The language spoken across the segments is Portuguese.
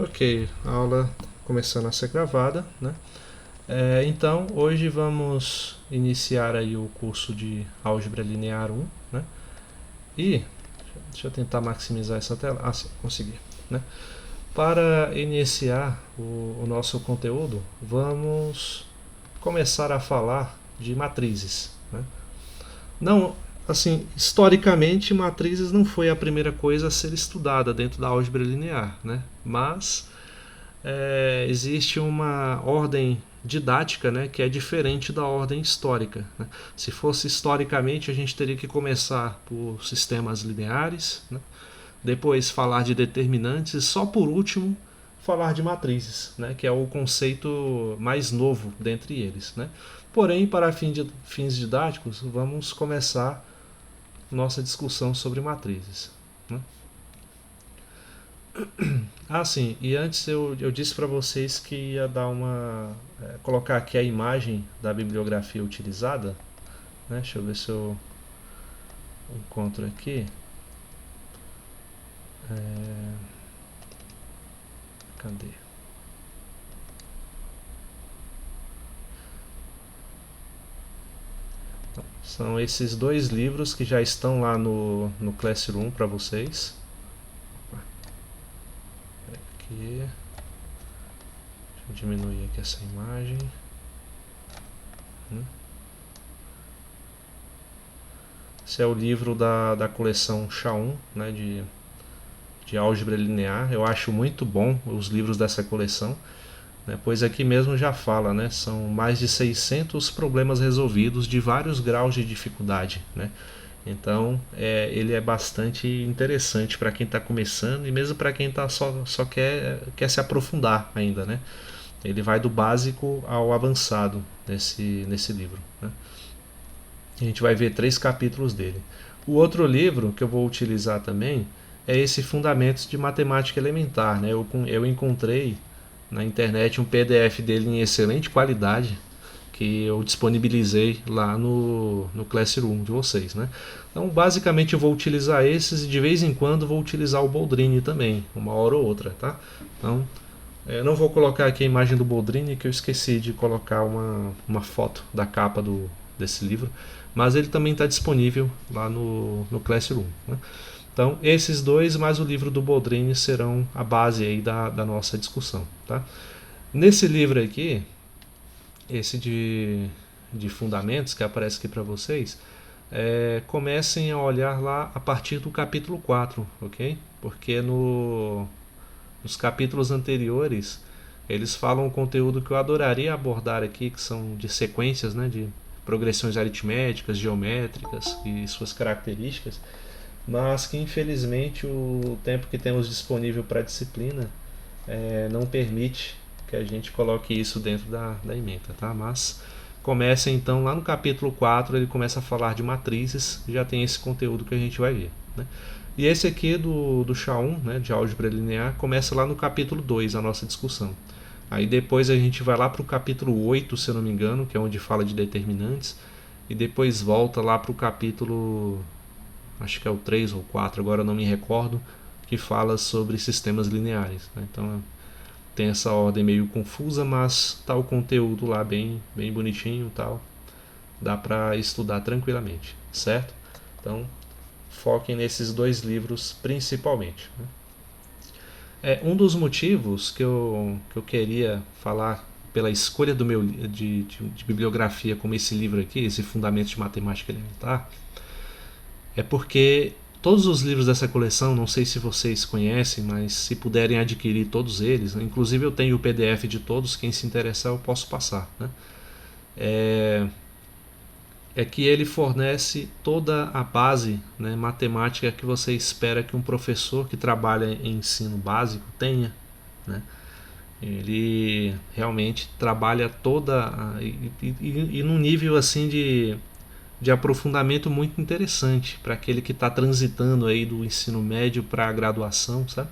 Ok, a aula começando a ser gravada, né? Então, hoje vamos iniciar aí o curso de Álgebra Linear 1, né? E, deixa eu tentar maximizar essa tela. Ah, sim, consegui, né? Para iniciar o nosso conteúdo, vamos começar a falar de matrizes, né? Não, assim, historicamente, matrizes não foi a primeira coisa a ser estudada dentro da álgebra linear, né? Mas existe uma ordem didática, né, que é diferente da ordem histórica, né? Se fosse historicamente, a gente teria que começar por sistemas lineares, né? Depois falar de determinantes e só por último falar de matrizes, né, que é o conceito mais novo dentre eles, né? Porém, para fins didáticos, vamos começar nossa discussão sobre matrizes, né? Ah, sim. E antes eu disse para vocês que ia dar colocar aqui a imagem da bibliografia utilizada, né? Deixa eu ver se eu encontro aqui. Cadê? São esses dois livros que já estão lá no Classroom para vocês. Aqui. Deixa eu diminuir aqui essa imagem. Esse é o livro da coleção Shaun, né, de álgebra linear. Eu acho muito bom os livros dessa coleção, né, pois aqui mesmo já fala, né, são mais de 600 problemas resolvidos de vários graus de dificuldade, né? Então ele é bastante interessante para quem está começando e mesmo para quem só quer se aprofundar ainda, né? Ele vai do básico ao avançado nesse livro, né? A gente vai ver 3 capítulos dele. O outro livro que eu vou utilizar também é esse Fundamentos de Matemática Elementar, né? Eu encontrei na internet um PDF dele em excelente qualidade que eu disponibilizei lá no Classroom de vocês, né? Então, basicamente eu vou utilizar esses e de vez em quando vou utilizar o Boldrini também, uma hora ou outra, tá? Então, eu não vou colocar aqui a imagem do Boldrini, que eu esqueci de colocar uma foto da capa desse livro, mas ele também está disponível lá no Classroom, né? Então, esses dois mais o livro do Boldrini serão a base aí da nossa discussão, tá? Nesse livro aqui, esse de fundamentos que aparece aqui para vocês, comecem a olhar lá a partir do capítulo 4, ok? Porque nos capítulos anteriores eles falam um conteúdo que eu adoraria abordar aqui, que são de sequências, né, de progressões aritméticas, geométricas e suas características, mas que infelizmente o tempo que temos disponível para a disciplina não permite que a gente coloque isso dentro da ementa, tá? Mas começa então lá no capítulo 4, ele começa a falar de matrizes, já tem esse conteúdo que a gente vai ver, né? E esse aqui do SHA-1, né, de álgebra linear, começa lá no capítulo 2, a nossa discussão. Aí depois a gente vai lá para o capítulo 8, se eu não me engano, que é onde fala de determinantes, e depois volta lá para o capítulo, acho que é o 3 ou 4, agora eu não me recordo, que fala sobre sistemas lineares, né? Então tem essa ordem meio confusa, mas tá o conteúdo lá bem bonitinho, tal. Dá para estudar tranquilamente, certo? Então foquem nesses dois livros principalmente, né? Um dos motivos que eu queria falar pela escolha do meu de bibliografia como esse livro aqui, esse Fundamentos de Matemática Elementar, é porque todos os livros dessa coleção, não sei se vocês conhecem, mas se puderem adquirir todos eles, né? Inclusive eu tenho o PDF de todos, quem se interessar eu posso passar, né? É que ele fornece toda a base, né, matemática que você espera que um professor que trabalha em ensino básico tenha, né? Ele realmente trabalha e num nível assim de aprofundamento muito interessante para aquele que está transitando aí do ensino médio para a graduação, sabe?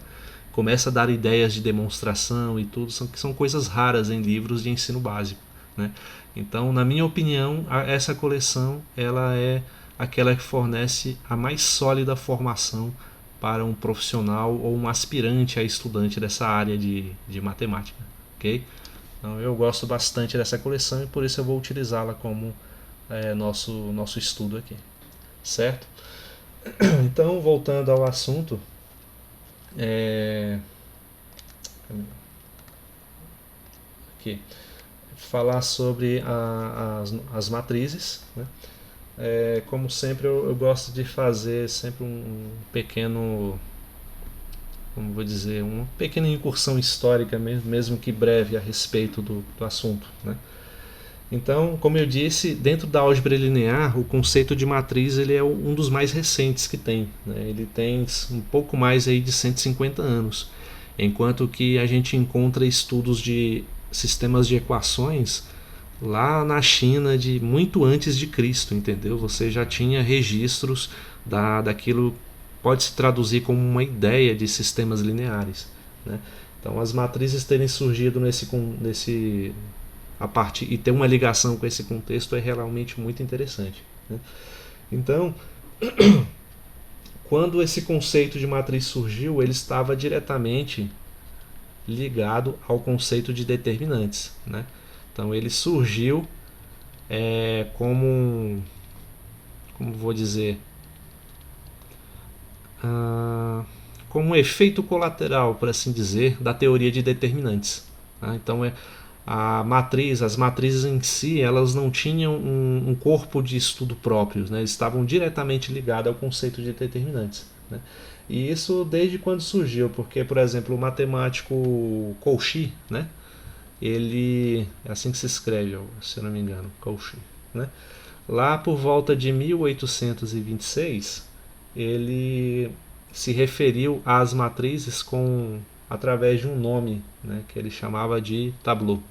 Começa a dar ideias de demonstração e tudo, que são coisas raras em livros de ensino básico, né? Então, na minha opinião, essa coleção ela é aquela que fornece a mais sólida formação para um profissional ou um aspirante a estudante dessa área de matemática, ok? Então eu gosto bastante dessa coleção e por isso eu vou utilizá-la como nosso estudo aqui, certo? Então, voltando ao assunto, aqui, falar sobre as matrizes, né? Como sempre eu gosto de fazer sempre um pequeno, como vou dizer, uma pequena incursão histórica mesmo que breve a respeito do assunto, né? Então, como eu disse, dentro da álgebra linear, o conceito de matriz ele é um dos mais recentes que tem, né? Ele tem um pouco mais aí de 150 anos, enquanto que a gente encontra estudos de sistemas de equações lá na China de muito antes de Cristo, entendeu? Você já tinha registros daquilo, pode se traduzir como uma ideia de sistemas lineares, né? Então, as matrizes terem surgido nesse a partir e ter uma ligação com esse contexto é realmente muito interessante, né? Então, quando esse conceito de matriz surgiu, ele estava diretamente ligado ao conceito de determinantes, né? Então ele surgiu como vou dizer, como um efeito colateral, por assim dizer, da teoria de determinantes, tá? Então as matrizes em si, elas não tinham um corpo de estudo próprio, né? Eles estavam diretamente ligados ao conceito de determinantes, né? E isso desde quando surgiu, porque, por exemplo, o matemático Cauchy, né? Ele, é assim que se escreve, se eu não me engano, Cauchy, né? Lá por volta de 1826, ele se referiu às matrizes através de um nome, né, que ele chamava de tableau,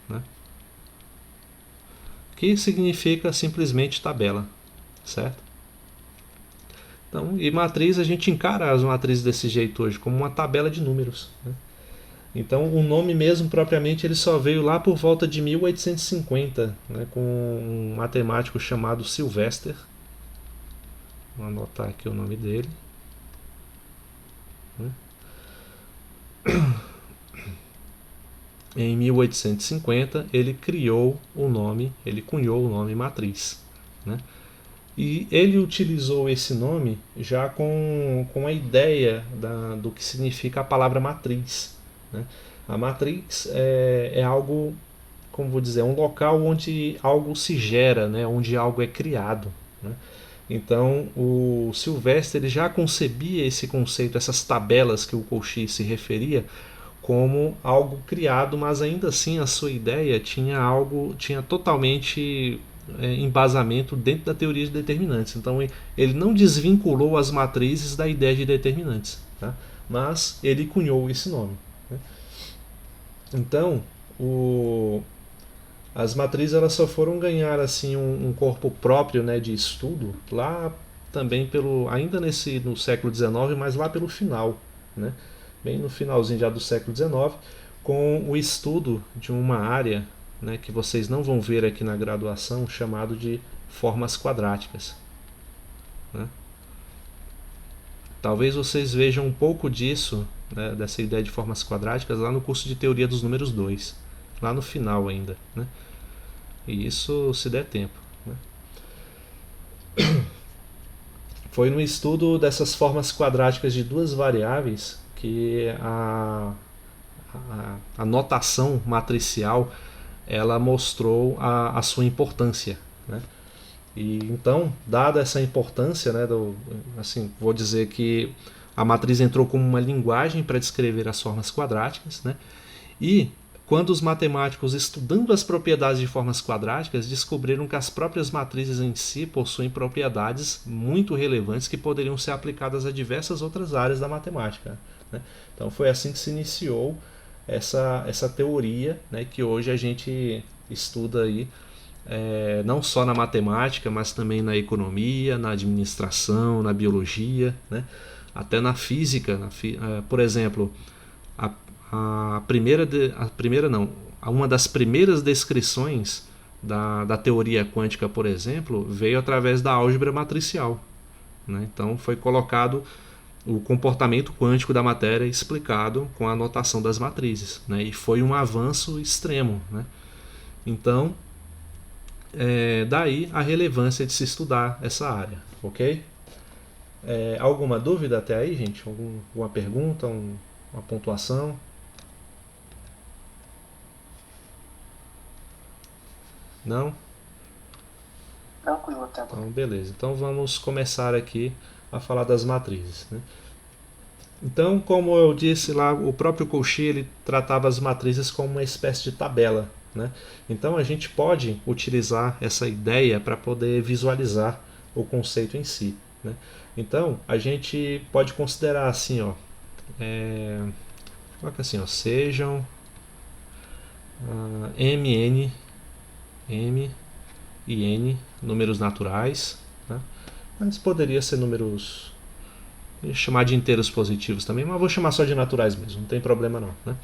né, que significa simplesmente tabela, certo? Então, e matriz, a gente encara as matrizes desse jeito hoje, como uma tabela de números, né? Então, o nome mesmo, propriamente, ele só veio lá por volta de 1850, né, com um matemático chamado Sylvester. Vou anotar aqui o nome dele, né? Em 1850, ele cunhou o nome matriz, né? E ele utilizou esse nome já com a ideia do que significa a palavra matriz, né? A matriz é algo, como vou dizer, um local onde algo se gera, né? Onde algo é criado, né? Então o Sylvester ele já concebia esse conceito, essas tabelas que o Cauchy se referia, como algo criado, mas ainda assim a sua ideia tinha totalmente embasamento dentro da teoria de determinantes. Então ele não desvinculou as matrizes da ideia de determinantes, tá? Mas ele cunhou esse nome, né? Então as matrizes elas só foram ganhar assim um corpo próprio, né, de estudo lá também ainda no século XIX, mas lá pelo final, né? Bem no finalzinho já do século XIX, com o estudo de uma área, né, que vocês não vão ver aqui na graduação, chamado de formas quadráticas, né? Talvez vocês vejam um pouco disso, né, dessa ideia de formas quadráticas, lá no curso de Teoria dos Números 2, lá no final ainda, né? E isso se der tempo, né? Foi no estudo dessas formas quadráticas de duas variáveis que a notação matricial ela mostrou a sua importância, né? E então, dada essa importância, né, assim, vou dizer que a matriz entrou como uma linguagem para descrever as formas quadráticas, né? E quando os matemáticos, estudando as propriedades de formas quadráticas, descobriram que as próprias matrizes em si possuem propriedades muito relevantes que poderiam ser aplicadas a diversas outras áreas da matemática, né? Então foi assim que se iniciou essa teoria, né, que hoje a gente estuda aí, não só na matemática, mas também na economia, na administração, na biologia, né? Até na física. Por exemplo, a, uma das primeiras descrições da teoria quântica, por exemplo, veio através da álgebra matricial, né? Então foi colocado o comportamento quântico da matéria explicado com a notação das matrizes, né? E foi um avanço extremo, né? Então, daí a relevância de se estudar essa área, ok? Alguma dúvida até aí, gente? Alguma pergunta, uma pontuação? Não? Tranquilo até agora. Então, beleza. Então vamos começar aqui a falar das matrizes, né? Então, como eu disse lá, o próprio Cauchy ele tratava as matrizes como uma espécie de tabela, né? Então a gente pode utilizar essa ideia para poder visualizar o conceito em si, né? Então a gente pode considerar assim, ó, coloca assim, ó, sejam mn, m e n números naturais, né? Mas poderia ser números, vou chamar de inteiros positivos também, mas vou chamar só de naturais mesmo, não tem problema não, né?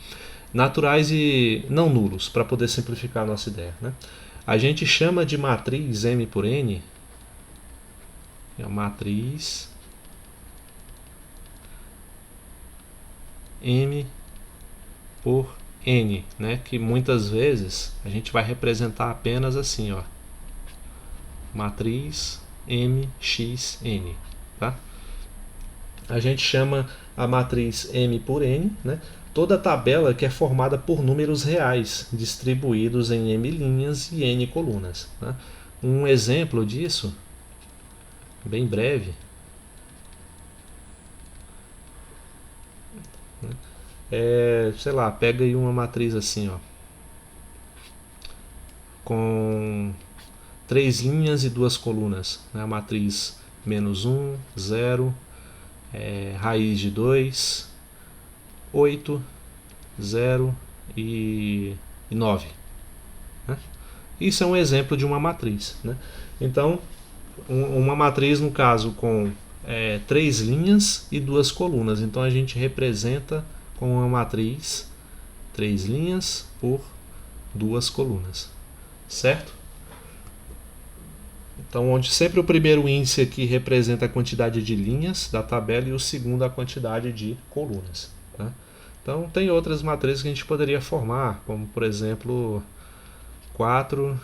Naturais e não nulos, para poder simplificar a nossa ideia, né? A gente chama de matriz M por N, é a matriz M por N, né? Que muitas vezes a gente vai representar apenas assim, ó, matriz MXN, tá? A gente chama a matriz M por N, né? Toda tabela que é formada por números reais, distribuídos em M linhas e N colunas, né? Um exemplo disso, bem breve, sei lá, pega aí uma matriz assim, ó, com 3 linhas e 2 colunas, né? A matriz menos 1, 0, raiz de 2, 8, 0 e 9. Né? Isso é um exemplo de uma matriz, né? Então, uma matriz, no caso, com 3 linhas e 2 colunas. Então, a gente representa com uma matriz 3 linhas por 2 colunas, certo? Então, onde sempre o primeiro índice aqui representa a quantidade de linhas da tabela e o segundo a quantidade de colunas. Tá? Então, tem outras matrizes que a gente poderia formar, como por exemplo 4,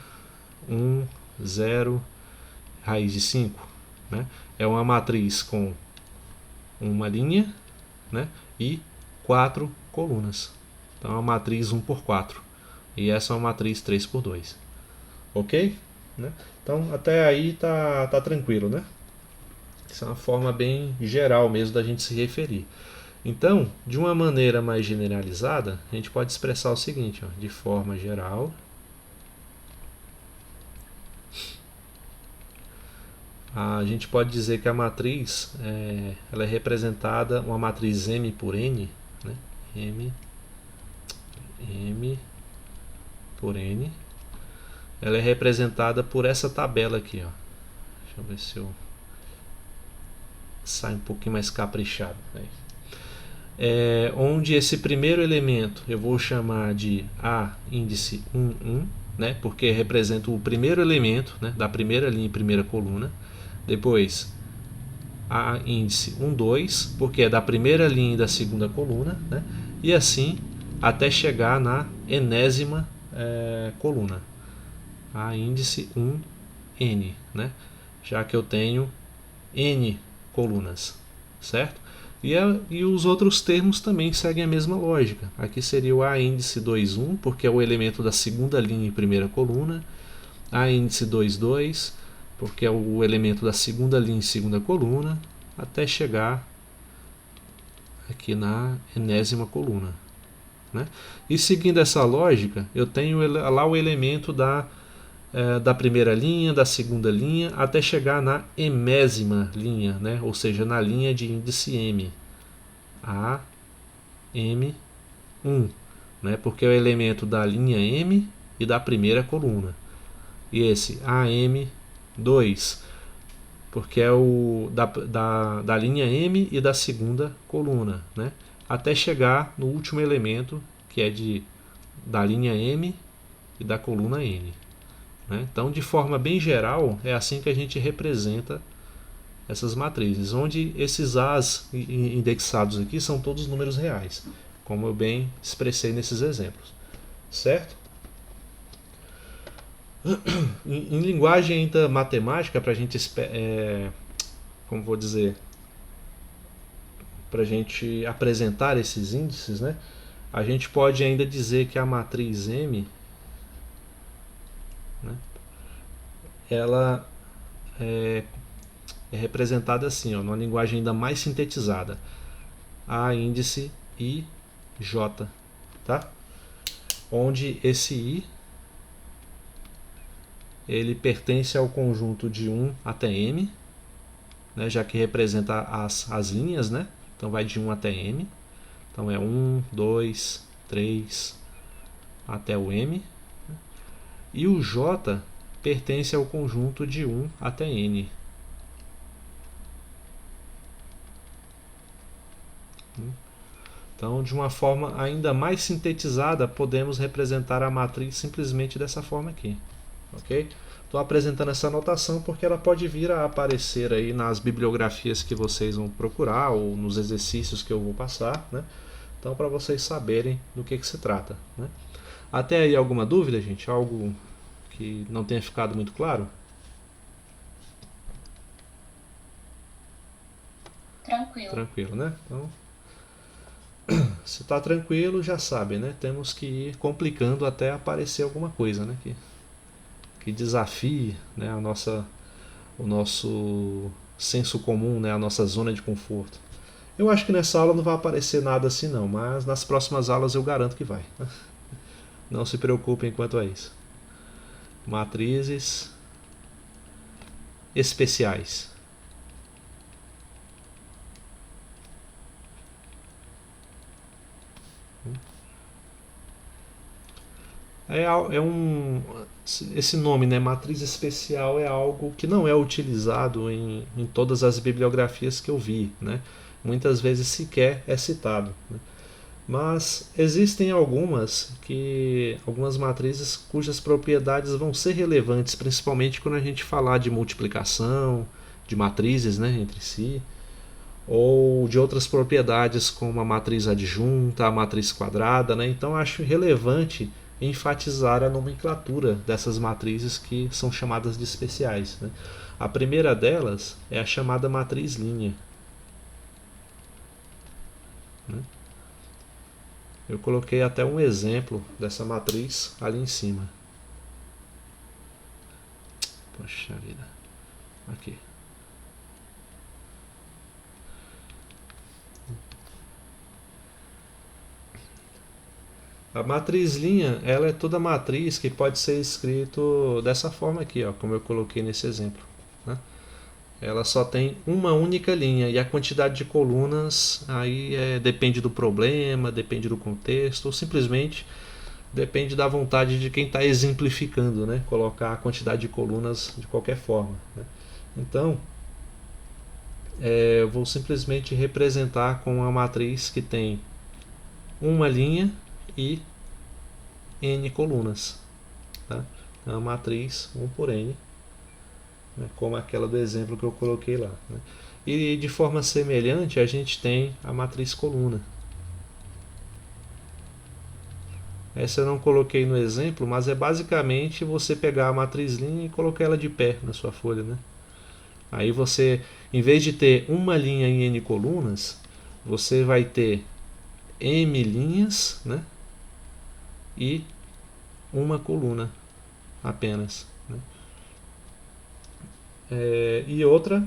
1, 0, raiz de 5. Né? É uma matriz com uma linha, né? E 4 colunas. Então, é uma matriz 1 por 4. E essa é uma matriz 3 por 2. Ok? Né? Então, até aí tá tranquilo, né? Isso é uma forma bem geral mesmo da gente se referir. Então, de uma maneira mais generalizada, a gente pode expressar o seguinte, ó, de forma geral, a gente pode dizer que a matriz ela é representada, uma matriz M por N, né? M por N, ela é representada por essa tabela aqui, ó. Deixa eu ver se eu saio um pouquinho mais caprichado. Né? Onde esse primeiro elemento eu vou chamar de A índice 1, 1, né? Porque representa o primeiro elemento, né? Da primeira linha e primeira coluna. Depois A índice 1, 2, porque é da primeira linha e da segunda coluna, né? E assim até chegar na enésima coluna. A índice 1, N, né? Já que eu tenho N colunas, certo? E os outros termos também seguem a mesma lógica. Aqui seria o A índice 2, 1, porque é o elemento da segunda linha e primeira coluna. A índice 2, 2, porque é o elemento da segunda linha e segunda coluna, até chegar aqui na enésima coluna. Né? E seguindo essa lógica, eu tenho lá o elemento da primeira linha, da segunda linha, até chegar na emésima linha, né? Ou seja, na linha de índice M. A, M, 1, né? Porque é o elemento da linha M e da primeira coluna. E esse AM 2, porque é o da linha M e da segunda coluna, né? Até chegar no último elemento, que é da linha M e da coluna N. Né? Então, de forma bem geral, é assim que a gente representa essas matrizes, onde esses A's indexados aqui são todos números reais, como eu bem expressei nesses exemplos, certo? Em linguagem ainda matemática, para a gente, como vou dizer, para a gente apresentar esses índices, né? A gente pode ainda dizer que a matriz M, né, ela é representada assim, ó, numa linguagem ainda mais sintetizada. A índice I, J, tá? Onde esse I ele pertence ao conjunto de 1 até M, né, já que representa as linhas, né? Então vai de 1 até M. Então é 1, 2, 3 até o M. E o J pertence ao conjunto de 1 até N. Então, de uma forma ainda mais sintetizada, podemos representar a matriz simplesmente dessa forma aqui. Ok? Estou apresentando essa notação porque ela pode vir a aparecer aí nas bibliografias que vocês vão procurar ou nos exercícios que eu vou passar, né? Então, para vocês saberem do que se trata, né? Até aí alguma dúvida, gente? Algo que não tenha ficado muito claro? Tranquilo, né? Então, se está tranquilo, já sabe, né? Temos que ir complicando até aparecer alguma coisa, né? Que desafie, né, o nosso senso comum, né? A nossa zona de conforto. Eu acho que nessa aula não vai aparecer nada assim não, mas nas próximas aulas eu garanto que vai. Não se preocupem quanto a isso. Matrizes especiais. Esse nome, né, matriz especial, é algo que não é utilizado em todas as bibliografias que eu vi, né? Muitas vezes sequer é citado, né? Mas existem algumas matrizes cujas propriedades vão ser relevantes, principalmente quando a gente falar de multiplicação, de matrizes, né, entre si, ou de outras propriedades como a matriz adjunta, a matriz quadrada, né? Então acho relevante enfatizar a nomenclatura dessas matrizes que são chamadas de especiais, né? A primeira delas é a chamada matriz linha, né? Eu coloquei até um exemplo dessa matriz ali em cima. Poxa vida. Aqui. A matriz linha, ela é toda matriz que pode ser escrito dessa forma aqui, ó, como eu coloquei nesse exemplo, né? Ela só tem uma única linha e a quantidade de colunas aí depende do problema, depende do contexto ou simplesmente depende da vontade de quem está exemplificando, né? Colocar a quantidade de colunas de qualquer forma, né? Então, eu vou simplesmente representar com uma matriz que tem uma linha e n colunas, tá? É uma matriz 1 por n, né? Como aquela do exemplo que eu coloquei lá, né? E de forma semelhante a gente tem a matriz coluna. Essa eu não coloquei no exemplo, mas é basicamente você pegar a matriz linha e colocar ela de pé na sua folha, né? Aí você, em vez de ter uma linha em n colunas, você vai ter m linhas, né? E uma coluna apenas, né? E outra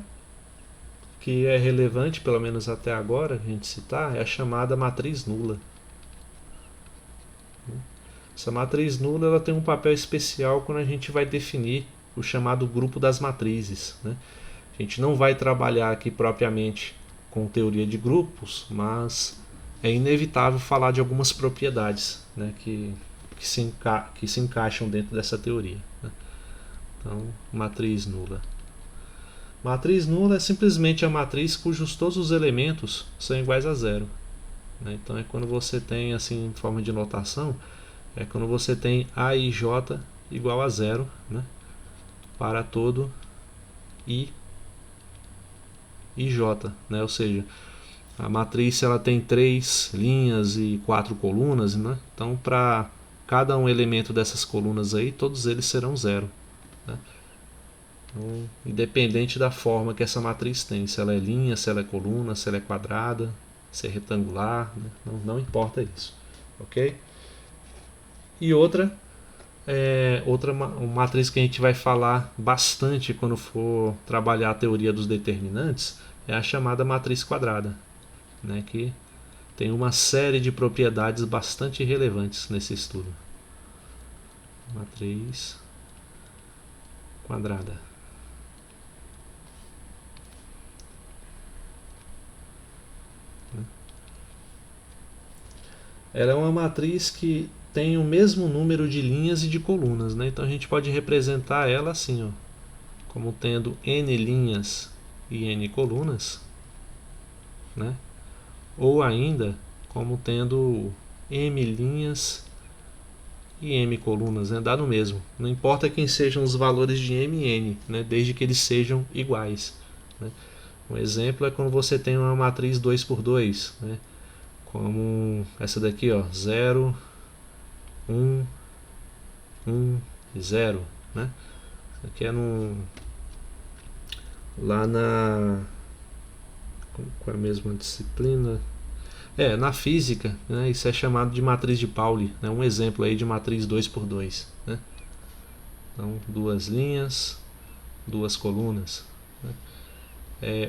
que é relevante, pelo menos até agora, a gente citar, é a chamada matriz nula. Essa matriz nula ela tem um papel especial quando a gente vai definir o chamado grupo das matrizes, né? A gente não vai trabalhar aqui propriamente com teoria de grupos, mas é inevitável falar de algumas propriedades, né, que se encaixam dentro dessa teoria, né? Então, matriz nula. Matriz nula é simplesmente a matriz cujos todos os elementos são iguais a zero, né? Então é quando você tem, assim, em forma de notação, é quando você tem A e J igual a zero, né, para todo I e J, né? Ou seja, a matriz ela tem 3 linhas e 4 colunas, né? Então para cada um elemento dessas colunas aí, todos eles serão zero, né? Então, independente da forma que essa matriz tem, se ela é linha, se ela é coluna, se ela é quadrada, se é retangular, né? Não importa isso, ok? E outra matriz que a gente vai falar bastante quando for trabalhar a teoria dos determinantes é a chamada matriz quadrada, né, que tem uma série de propriedades bastante relevantes nesse estudo. Matriz quadrada. Ela é uma matriz que tem o mesmo número de linhas e de colunas, né? Então a gente pode representar ela assim, ó, como tendo n linhas e n colunas, né? Ou ainda como tendo m linhas e m colunas, né? Dá no mesmo. Não importa quem sejam os valores de m e n, né? Desde que eles sejam iguais, né? Um exemplo é quando você tem uma matriz 2 por 2, né? Como essa daqui, ó, 0, 1, 1 e 0, né? Isso aqui é lá na... qual é a mesma disciplina? Na física, né, isso é chamado de matriz de Pauli, né, um exemplo aí de matriz 2 por 2, né? Então, duas linhas, duas colunas, né?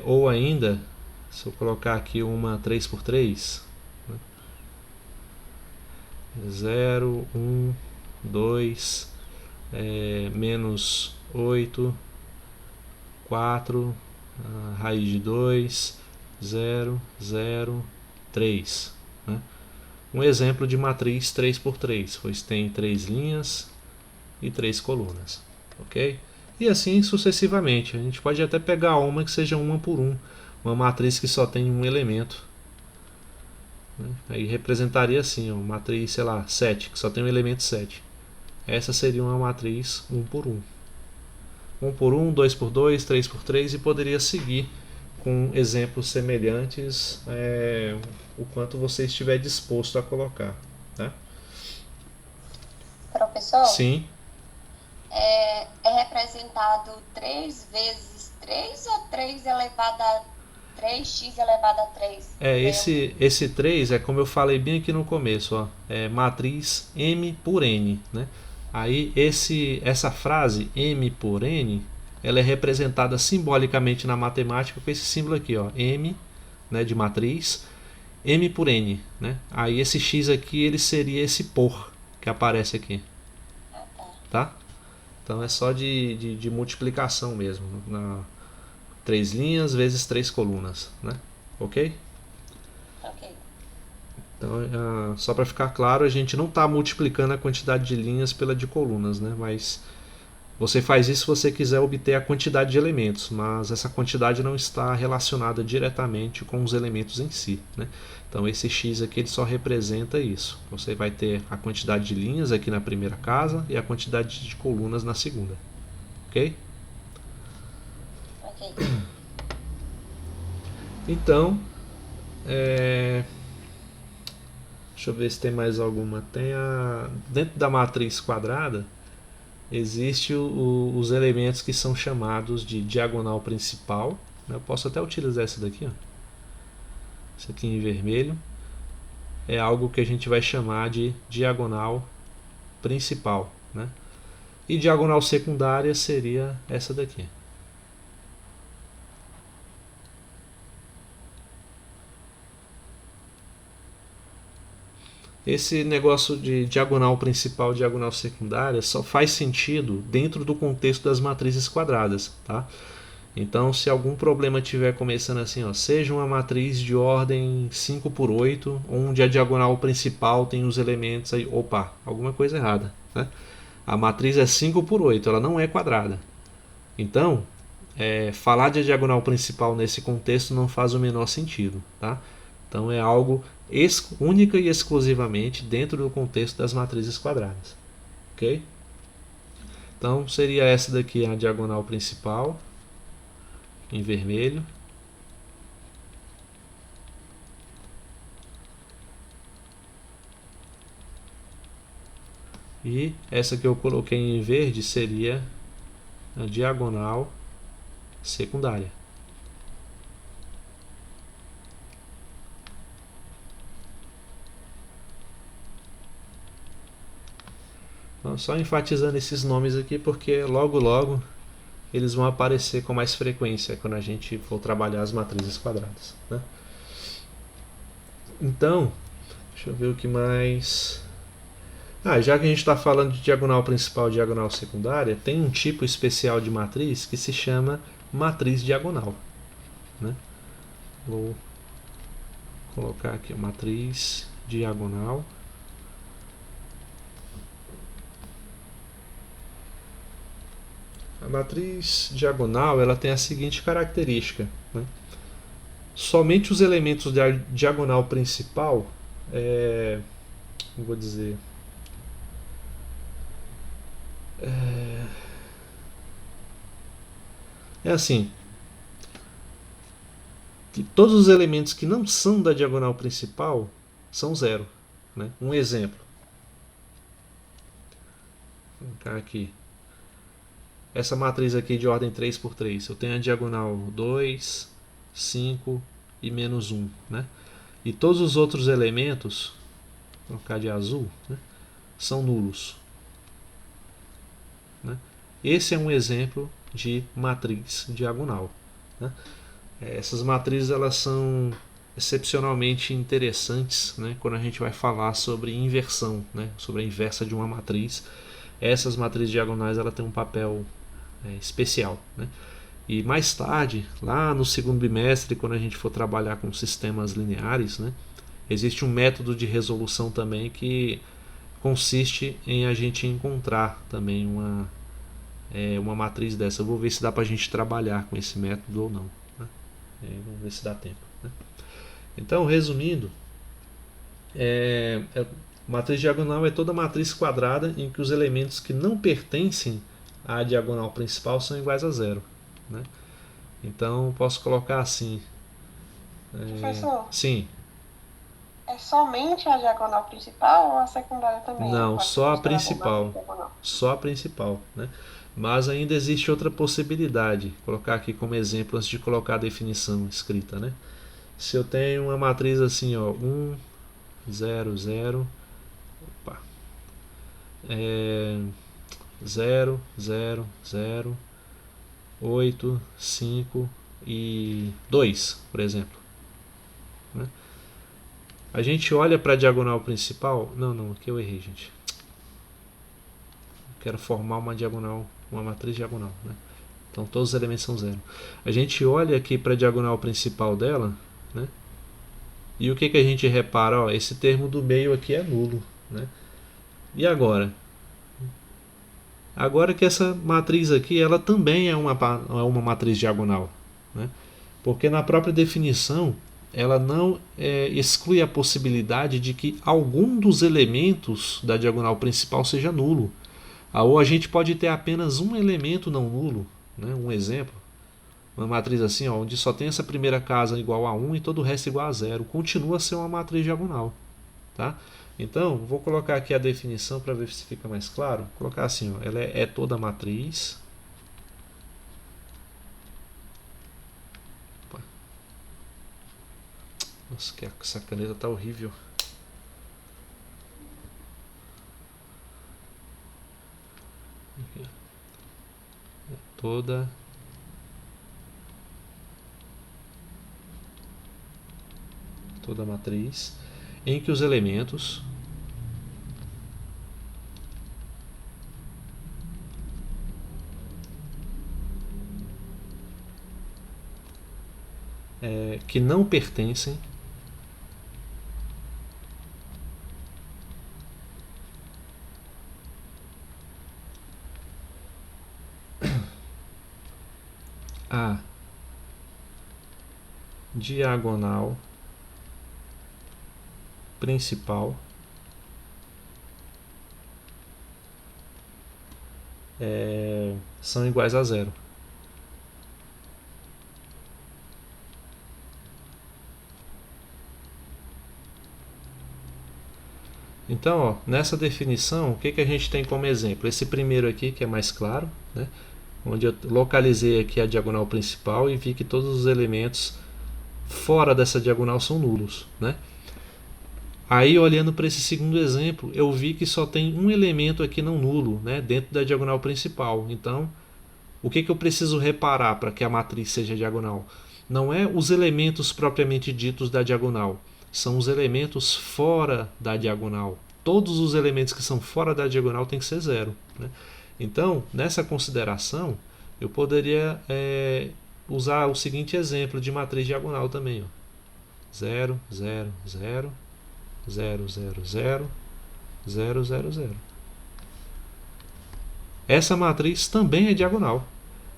Ou ainda, se eu colocar aqui uma 3 por 3, né? 0, 1, 2, menos 8, 4, raiz de 2, 0, 0, 3, né? Um exemplo de matriz 3 por 3, pois tem 3 linhas e 3 colunas, ok? E assim sucessivamente. A gente pode até pegar uma que seja uma por um, uma matriz que só tem um elemento, né? Aí representaria assim, uma matriz, sei lá, 7, que só tem um elemento 7. Essa seria uma matriz 1 por 1. 1 por 1, 2 por 2, 3 por 3 e poderia seguir com exemplos semelhantes, o quanto você estiver disposto a colocar, né? Professor, Sim, é representado 3 vezes 3 ou 3 elevado a 3x elevado a 3? esse 3 é como eu falei bem aqui no começo, ó, é matriz M por N, né? Aí essa frase M por N, ela é representada simbolicamente na matemática com esse símbolo aqui, ó, M, né, de matriz, M por N, né? Aí esse X aqui ele seria esse por que aparece aqui, Ah, tá. tá? Então é só de multiplicação mesmo, na 3 linhas vezes 3 colunas, né? Ok? Ok. Então, só para ficar claro, a gente não está multiplicando a quantidade de linhas pela de colunas, né? Mas você faz isso se você quiser obter a quantidade de elementos, mas essa quantidade não está relacionada diretamente com os elementos em si, né? Então esse x aqui ele só representa isso. Você vai ter a quantidade de linhas aqui na primeira casa e a quantidade de colunas na segunda, ok? Ok. Então, é, deixa eu ver se tem mais alguma. Dentro da matriz quadrada existe os elementos que são chamados de diagonal principal. Eu posso até utilizar essa daqui, ó. Essa aqui em vermelho é algo que a gente vai chamar de diagonal principal, né? E diagonal secundária seria essa daqui. Esse negócio de diagonal principal e diagonal secundária só faz sentido dentro do contexto das matrizes quadradas, tá? Então, se algum problema tiver começando assim, ó, seja uma matriz de ordem 5 por 8, onde a diagonal principal tem os elementos aí, opa, alguma coisa errada, né? A matriz é 5 por 8, ela não é quadrada. Então, falar de diagonal principal nesse contexto não faz o menor sentido, tá? Então é algo única e exclusivamente dentro do contexto das matrizes quadradas, ok? Então seria essa daqui a diagonal principal em vermelho, E essa que eu coloquei em verde seria a diagonal secundária. Então, só enfatizando esses nomes aqui porque logo logo eles vão aparecer com mais frequência quando a gente for trabalhar as matrizes quadradas, né? Então, deixa eu ver o que mais. Já que a gente está falando de diagonal principal e diagonal secundária, tem um tipo especial de matriz que se chama matriz diagonal, né? Vou colocar aqui a matriz diagonal. A matriz diagonal ela tem a seguinte característica, né? Somente os elementos da diagonal principal, vou dizer, é assim, que todos os elementos que não são da diagonal principal são zero, né? Um exemplo, vou colocar aqui, essa matriz aqui de ordem 3 por 3, eu tenho a diagonal 2, 5 e menos 1, né? E todos os outros elementos, vou colocar de azul, né, são nulos, né? Esse é um exemplo de matriz diagonal, né? Essas matrizes elas são excepcionalmente interessantes, né, quando a gente vai falar sobre inversão, né, sobre a inversa de uma matriz. Essas matrizes diagonais ela tem um papel especial, né? E mais tarde, lá no segundo bimestre, quando a gente for trabalhar com sistemas lineares, né, existe um método de resolução também que consiste em a gente encontrar também uma matriz dessa. Eu vou ver se dá para a gente trabalhar com esse método ou não, né? Vamos ver se dá tempo, né? Então, resumindo, matriz diagonal é toda matriz quadrada em que os elementos que não pertencem à diagonal principal são iguais a zero, né? Então, posso colocar assim. Professor, Sim. é somente a diagonal principal ou a secundária também Não, pode ser só a considerada matriz principal. diagonal? Só a principal, né? Mas ainda existe outra possibilidade. Vou colocar aqui como exemplo antes de colocar a definição escrita, né? Se eu tenho uma matriz assim, ó, 1, 0, 0, opa, 0, 0, 0, 8, 5 e 2, por exemplo, né? A gente olha para a diagonal principal. Não, aqui eu errei, gente. Quero formar uma diagonal, uma matriz diagonal, né? Então todos os elementos são zero. A gente olha aqui para a diagonal principal dela, né? E o que a gente repara? Ó, esse termo do meio aqui é nulo, né? E agora? Agora que essa matriz aqui, ela também é uma matriz diagonal, né? Porque na própria definição, ela não exclui a possibilidade de que algum dos elementos da diagonal principal seja nulo. Ou a gente pode ter apenas um elemento não nulo, né? Um exemplo, uma matriz assim, ó, onde só tem essa primeira casa igual a 1 e todo o resto igual a 0. Continua a ser uma matriz diagonal, tá? Então, vou colocar aqui a definição para ver se fica mais claro. Vou colocar assim, ó, ela é toda matriz. Opa. Nossa, que essa caneta tá horrível. Aqui. Toda matriz em que os elementos que não pertencem à diagonal principal são iguais a zero. Então, ó, nessa definição, o que, que a gente tem como exemplo? Esse primeiro aqui, que é mais claro, né? Onde eu localizei aqui a diagonal principal e vi que todos os elementos fora dessa diagonal são nulos, né? Aí, olhando para esse segundo exemplo, eu vi que só tem um elemento aqui não nulo, né, dentro da diagonal principal. Então, o que, que eu preciso reparar para que a matriz seja diagonal? Não é os elementos propriamente ditos da diagonal, são os elementos fora da diagonal. Todos os elementos que são fora da diagonal têm que ser zero, né? Então, nessa consideração, eu poderia usar o seguinte exemplo de matriz diagonal também. 0, 0, 0, 0, 0, 0, 0, 0, 0. Essa matriz também é diagonal.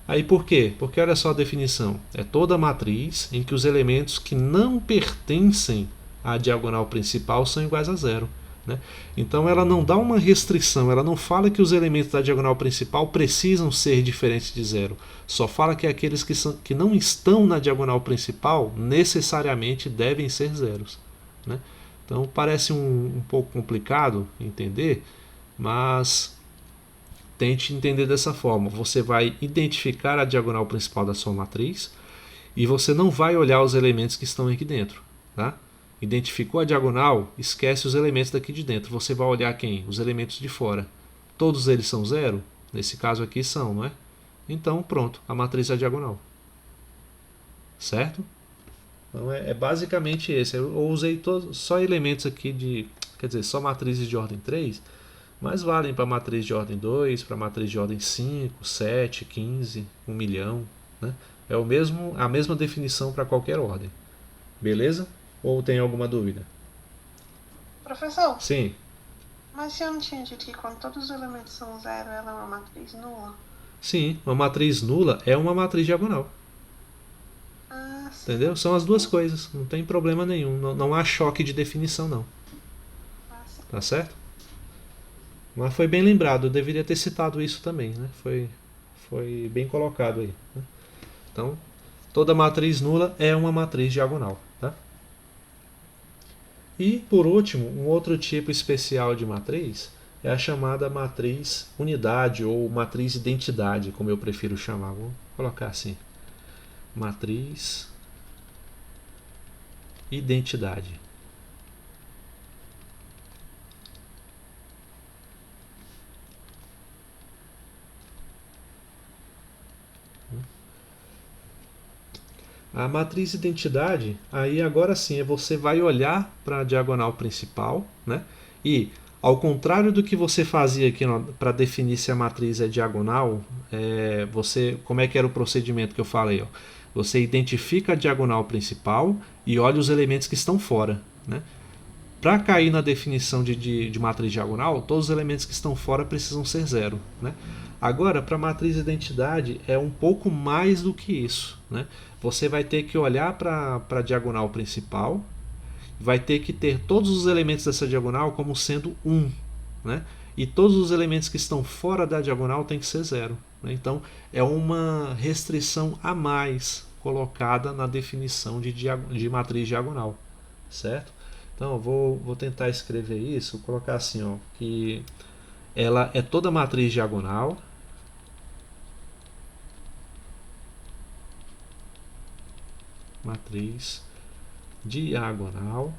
Aí por quê? Porque olha só a definição. É toda matriz em que os elementos que não pertencem à diagonal principal são iguais a zero, né? Então ela não dá uma restrição, ela não fala que os elementos da diagonal principal precisam ser diferentes de zero. Só fala que aqueles que não estão na diagonal principal necessariamente devem ser zeros, né? Então parece um pouco complicado entender, mas tente entender dessa forma. Você vai identificar a diagonal principal da sua matriz e você não vai olhar os elementos que estão aqui dentro, tá? Identificou a diagonal, esquece os elementos daqui de dentro. Você vai olhar quem? Os elementos de fora. Todos eles são zero? Nesse caso aqui são, não é? Então pronto, a matriz é diagonal. Certo? Então é basicamente esse. Eu usei só elementos aqui de... Quer dizer, só matrizes de ordem 3, mas valem para matriz de ordem 2, para matriz de ordem 5, 7, 15, 1 milhão, né? É a mesma definição para qualquer ordem. Beleza? Ou tem alguma dúvida? Professor, Sim. mas você não tinha dito que quando todos os elementos são zero, ela é uma matriz nula? Sim, uma matriz nula é uma matriz diagonal. Ah, sim. Entendeu? São as duas coisas. Não tem problema nenhum. Não há choque de definição, não. Ah, sim. Tá certo? Mas foi bem lembrado. Eu deveria ter citado isso também, né? Foi bem colocado aí, né? Então, toda matriz nula é uma matriz diagonal, tá? E, por último, um outro tipo especial de matriz é a chamada matriz unidade ou matriz identidade, como eu prefiro chamar. Vou colocar assim: matriz identidade. A matriz identidade, aí agora sim, você vai olhar para a diagonal principal, né? E, ao contrário do que você fazia aqui para definir se a matriz é diagonal, como é que era o procedimento que eu falei? Ó? Você identifica a diagonal principal e olha os elementos que estão fora, né? Para cair na definição de matriz diagonal, todos os elementos que estão fora precisam ser zero, né? Agora, para a matriz identidade, é um pouco mais do que isso, né? Você vai ter que olhar para a diagonal principal, vai ter que ter todos os elementos dessa diagonal como sendo 1, né? E todos os elementos que estão fora da diagonal tem que ser zero, né? Então, é uma restrição a mais colocada na definição de matriz diagonal, certo? Então, eu vou tentar escrever isso, colocar assim, ó, que ela é toda matriz diagonal, matriz diagonal,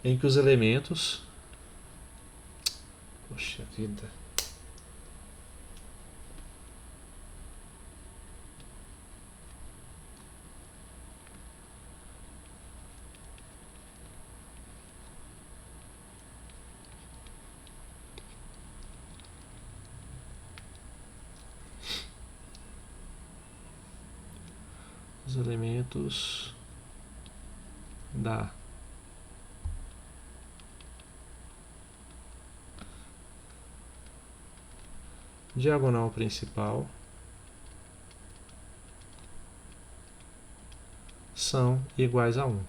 em que os elementos, poxa vida, os elementos da diagonal principal são iguais a 1.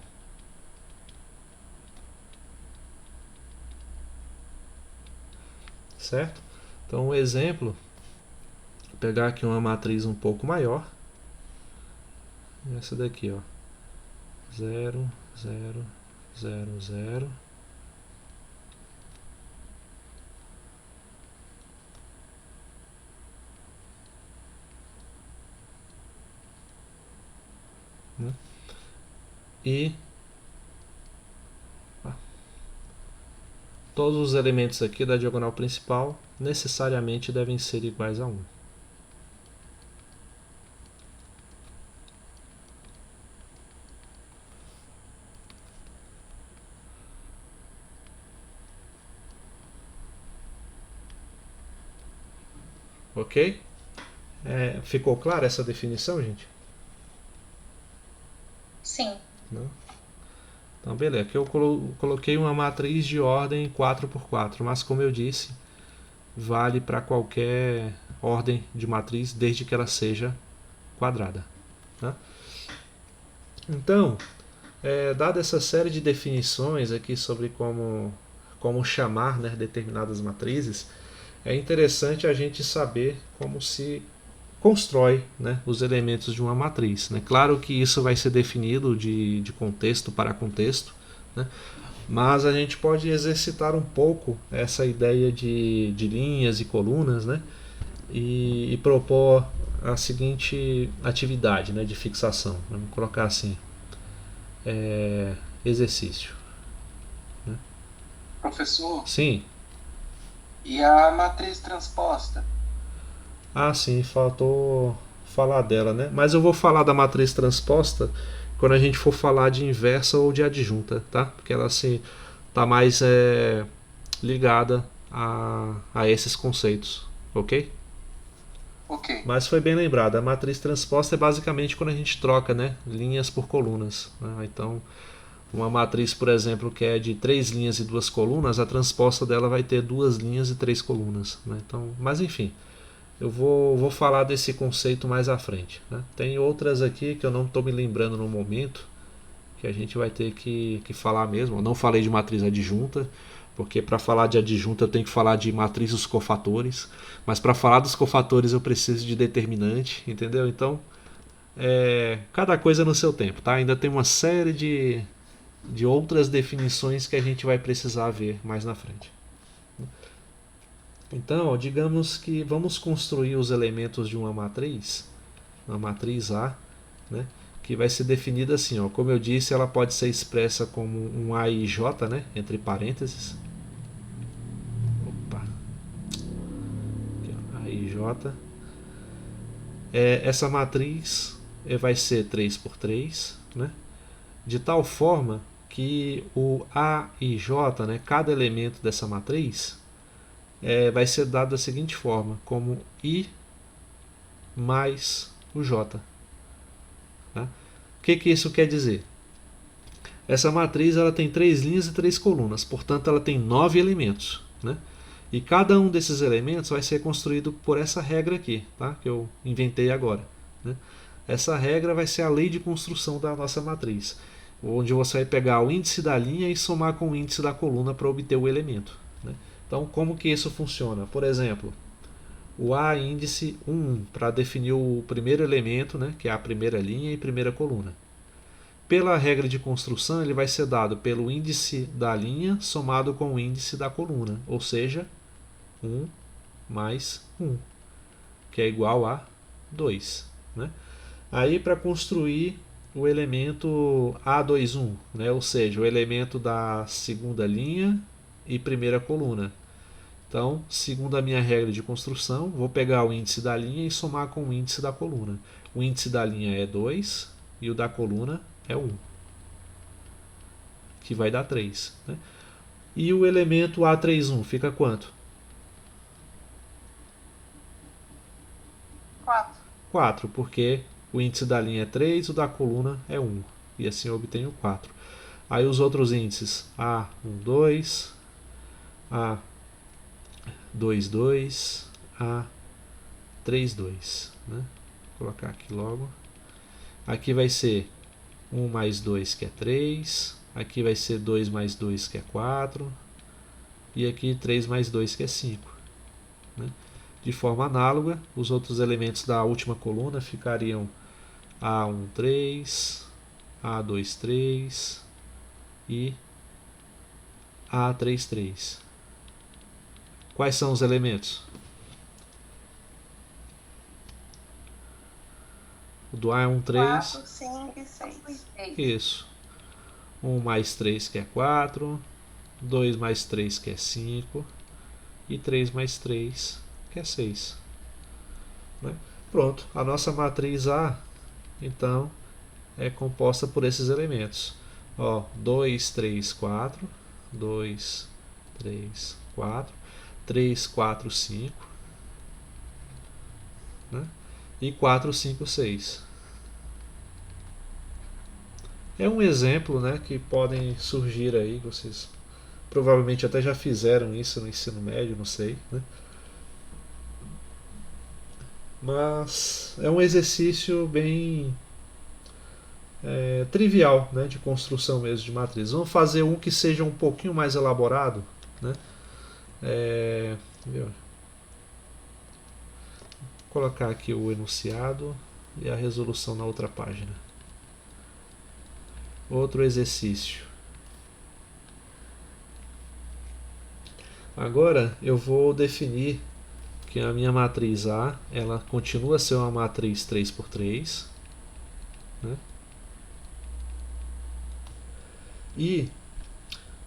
Certo? Então, um exemplo, vou pegar aqui uma matriz um pouco maior, essa daqui, ó, 0, 0, 0, 0. Né? E todos os elementos aqui da diagonal principal necessariamente devem ser iguais a 1. Ok? Ficou clara essa definição, gente? Sim. Não? Então, beleza. Aqui eu coloquei uma matriz de ordem 4x4, mas como eu disse, vale para qualquer ordem de matriz, desde que ela seja quadrada. Tá? Então, dada essa série de definições aqui sobre como chamar, né, determinadas matrizes, é interessante a gente saber como se constrói, né, os elementos de uma matriz. Né? Claro que isso vai ser definido de contexto para contexto, né? Mas a gente pode exercitar um pouco essa ideia de linhas e colunas, né? E propor a seguinte atividade, né, de fixação. Vamos colocar assim, exercício. Né? Professor, Sim. e a matriz transposta? Ah, sim, faltou falar dela, né? Mas eu vou falar da matriz transposta quando a gente for falar de inversa ou de adjunta, tá? Porque ela assim está mais ligada a esses conceitos, ok? Ok. Mas foi bem lembrado, a matriz transposta é basicamente quando a gente troca, né, linhas por colunas. Né? Então, uma matriz, por exemplo, que é de 3 linhas e 2 colunas, a transposta dela vai ter 2 linhas e 3 colunas. Né? Então, mas enfim, eu vou falar desse conceito mais à frente. Né? Tem outras aqui que eu não estou me lembrando no momento, que a gente vai ter que falar mesmo. Eu não falei de matriz adjunta, porque para falar de adjunta eu tenho que falar de matriz dos cofatores, mas para falar dos cofatores eu preciso de determinante, entendeu? Então, cada coisa no seu tempo, tá? Ainda tem uma série de outras definições que a gente vai precisar ver mais na frente. Então, digamos que vamos construir os elementos de uma matriz A, né? Que vai ser definida assim, ó. Como eu disse, ela pode ser expressa como um A e J, né? Entre parênteses. Opa. Aqui, ó, A e J. Essa matriz vai ser 3 por 3, né? De tal forma que o A e J, né? Cada elemento dessa matriz vai ser dado da seguinte forma, como I mais o J. Tá? O que isso quer dizer? Essa matriz ela tem 3 linhas e 3 colunas, portanto ela tem 9 elementos. Né? E cada um desses elementos vai ser construído por essa regra aqui, tá? Que eu inventei agora. Né? Essa regra vai ser a lei de construção da nossa matriz, onde você vai pegar o índice da linha e somar com o índice da coluna para obter o elemento. Né? Então, como que isso funciona? Por exemplo, o A índice 1 para definir o primeiro elemento, né, que é a primeira linha e primeira coluna. Pela regra de construção, ele vai ser dado pelo índice da linha somado com o índice da coluna, ou seja, 1 mais 1, que é igual a 2. Né? Aí, para construir o elemento A21, né, ou seja, o elemento da segunda linha e primeira coluna. Então, segundo a minha regra de construção, vou pegar o índice da linha e somar com o índice da coluna. O índice da linha é 2 e o da coluna é 1, que vai dar 3. Né? E o elemento A31 fica quanto? 4. 4, porque o índice da linha é 3, o da coluna é 1. E assim eu obtenho 4. Aí os outros índices, A12, A22, A32. Né? Vou colocar aqui logo. Aqui vai ser 1 mais 2, que é 3. Aqui vai ser 2 mais 2, que é 4. E aqui 3 mais 2, que é 5. Né? De forma análoga, os outros elementos da última coluna ficariam A13, A23 e A33. Quais são os elementos? O do A é 3. 4, 5 e 6. Isso. 1 mais 3 que é 4. 2 mais 3 que é 5. E 3 mais 3 que é 6. Né? Pronto. A nossa matriz A, então, é composta por esses elementos. Ó, 2, 3, 4. 2, 3, 4. 3, 4, 5. Né? E 4, 5, 6. É um exemplo, né, que podem surgir aí, vocês provavelmente até já fizeram isso no ensino médio, não sei, né? Mas é um exercício bem trivial, né, de construção mesmo de matriz. Vamos fazer um que seja um pouquinho mais elaborado, né? Vou colocar aqui o enunciado e a resolução na outra página. Outro exercício. Agora eu vou definir que a minha matriz A, ela continua a ser uma matriz 3×3, né? E,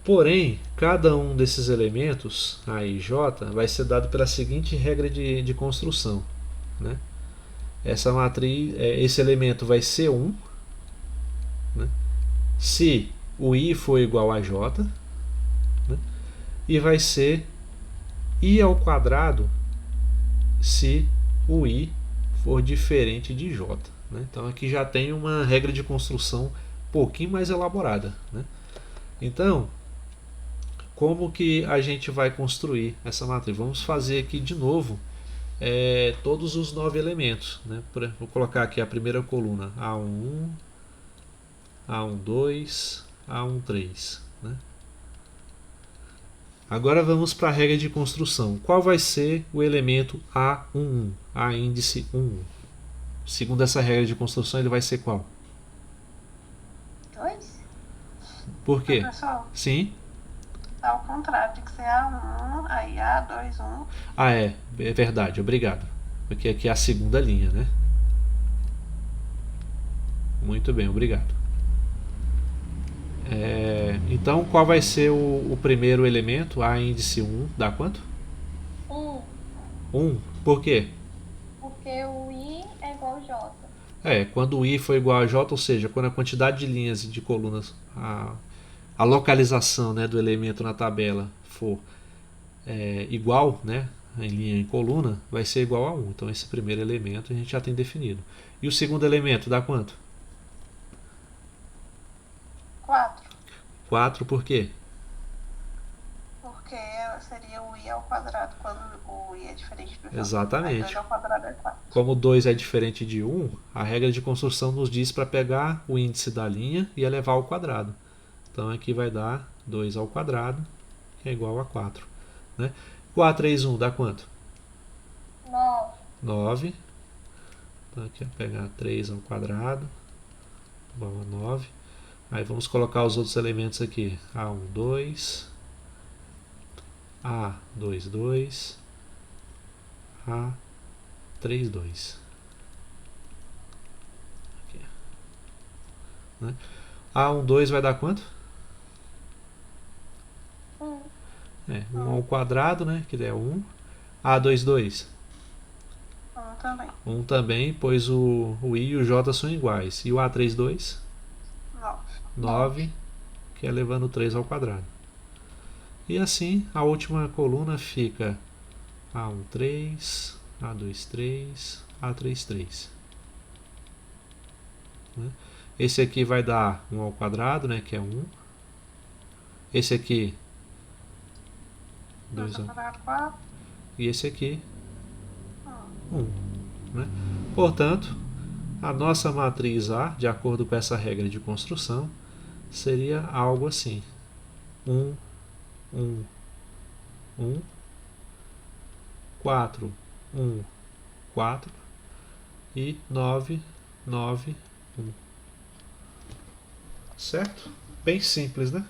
porém, cada um desses elementos, A e J, vai ser dado pela seguinte regra de construção, né? Essa matriz, esse elemento vai ser 1, né? Se o I for igual a J, né? E vai ser I ao quadrado se o I for diferente de J. Né? Então aqui já tem uma regra de construção um pouquinho mais elaborada. Né? Então, como que a gente vai construir essa matriz? Vamos fazer aqui de novo todos os 9 elementos. Né? Vou colocar aqui a primeira coluna A11, A12, A13. Né? Agora vamos para a regra de construção. Qual vai ser o elemento A11, A índice 11? Segundo essa regra de construção, ele vai ser qual? 2? Por quê? Professor, Sim? tá ao contrário, tem que ser A1, aí A2, 1. Ah, é verdade, obrigado. Porque aqui é a segunda linha, né? Muito bem, obrigado. Então, qual vai ser o primeiro elemento? A índice 1 dá quanto? 1, 1. Por quê? porque o I é igual ao J. Quando o I for igual a J, ou seja, quando a quantidade de linhas e de colunas, a localização, né, do elemento na tabela for igual, né, em linha e em coluna, vai ser igual a 1. Então esse primeiro elemento a gente já tem definido. E o segundo elemento dá quanto? 4. 4 por quê? Porque seria o I ao quadrado quando o I é diferente do J. Exatamente. Aí 2 ao quadrado é 4. Como 2 é diferente de 1, a regra de construção nos diz para pegar o índice da linha e elevar ao quadrado. Então aqui vai dar 2 ao quadrado, que é igual a 4. Né? 4 × 1 dá quanto? 9. 9. Então aqui é pegar 3 ao quadrado, igual a 9. Aí vamos colocar os outros elementos aqui. A12, A22, A32. Aqui. Né? A12 vai dar quanto? 1. 1 ao quadrado, né? Que é 1. A22. 1 também. 1 também, pois o I e o J são iguais. E o A32? 9. 9, que é levando 3 ao quadrado. E assim, a última coluna fica A13, A23, A33. Né? Esse aqui vai dar 1 ao quadrado, né, que é 1. Esse aqui, 2 ao quadrado, 4. e esse aqui, 1. Né? Portanto, a nossa matriz A, de acordo com essa regra de construção, seria algo assim: 1, 1, 1, 4, 1, 4 e 9, 9, certo? Bem simples, né?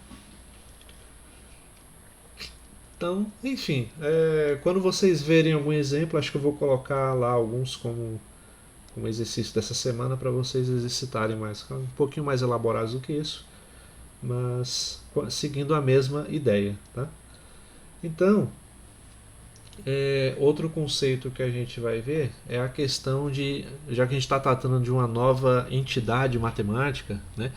Então, enfim, quando vocês verem algum exemplo, acho que eu vou colocar lá alguns como exercício dessa semana para vocês exercitarem mais, um pouquinho mais elaborados do que isso, mas seguindo a mesma ideia, tá? Então, outro conceito que a gente vai ver é a questão de, já que a gente está tratando de uma nova entidade matemática, né,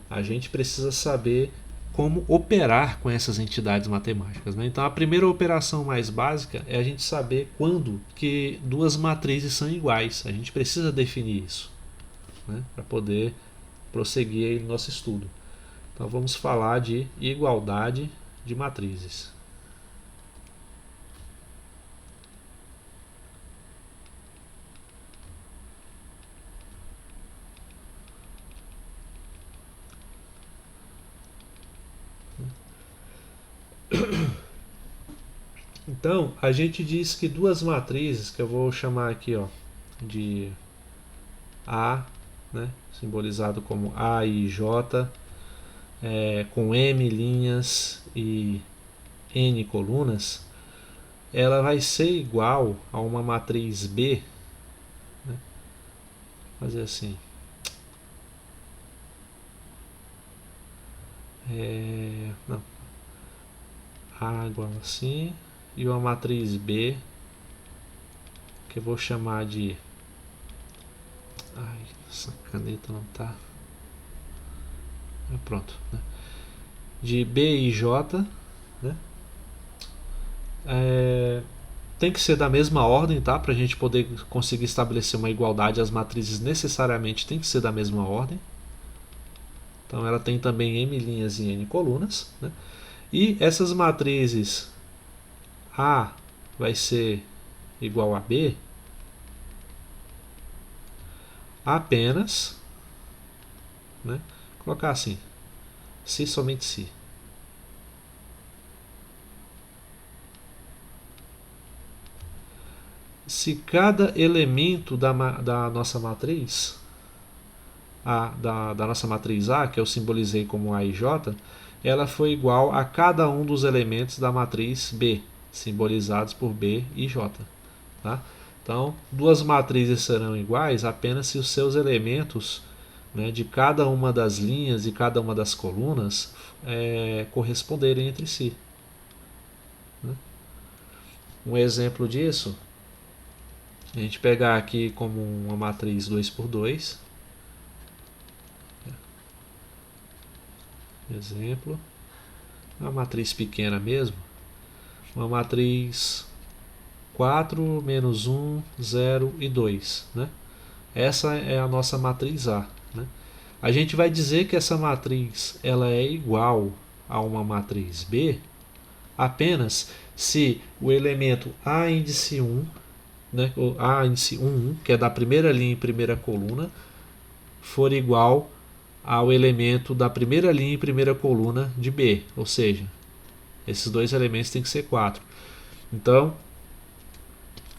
a gente precisa saber como operar com essas entidades matemáticas, né? Então a primeira operação mais básica é a gente saber quando que duas matrizes são iguais. A gente precisa definir isso, né, para poder prosseguir aí no nosso estudo. Então vamos falar de igualdade de matrizes. Então, a gente diz que duas matrizes, que eu vou chamar aqui, ó, de A, né, simbolizado como A e J, com M linhas e N colunas, ela vai ser igual a uma matriz B, né, fazer assim, não, A igual assim, e uma matriz B, que eu vou chamar de, ai, essa caneta não tá, pronto, né, de B e J, né, tem que ser da mesma ordem, tá? Para a gente poder conseguir estabelecer uma igualdade, as matrizes necessariamente têm que ser da mesma ordem. Então ela tem também M linhas e N colunas, né? E essas matrizes A vai ser igual a B apenas, né? Colocar assim, se somente se. Se cada elemento da nossa matriz, da nossa matriz A, que eu simbolizei como A e J, ela foi igual a cada um dos elementos da matriz B, simbolizados por B e J. Tá? Então, duas matrizes serão iguais apenas se os seus elementos, né, de cada uma das linhas e cada uma das colunas corresponderem entre si. Né? Um exemplo disso, a gente pegar aqui como uma matriz 2×2. Exemplo, uma matriz pequena mesmo, uma matriz 4, menos 1, 0 e 2. Né? Essa é a nossa matriz A. Né? A gente vai dizer que essa matriz ela é igual a uma matriz B apenas se o elemento A índice 1, né, o A índice 1, que é da primeira linha e primeira coluna, for igual ao elemento da primeira linha e primeira coluna de B, ou seja, esses dois elementos têm que ser 4. Então,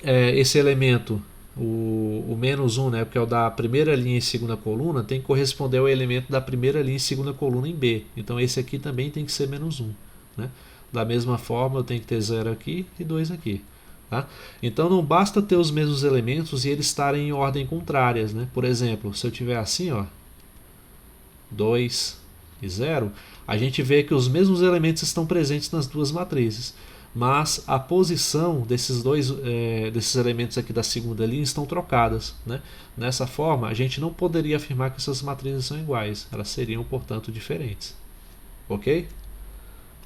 esse elemento, o menos 1, né, que é o da primeira linha e segunda coluna, tem que corresponder ao elemento da primeira linha e segunda coluna em B. Então esse aqui também tem que ser menos 1. Né? Da mesma forma, eu tenho que ter 0 aqui e 2 aqui. Tá? Então não basta ter os mesmos elementos e eles estarem em ordem contrárias. Né? Por exemplo, se eu tiver assim, ó, 2 e 0, a gente vê que os mesmos elementos estão presentes nas duas matrizes, mas a posição desses elementos aqui da segunda linha estão trocadas. Né? Dessa forma, a gente não poderia afirmar que essas matrizes são iguais, elas seriam, portanto, diferentes. Ok?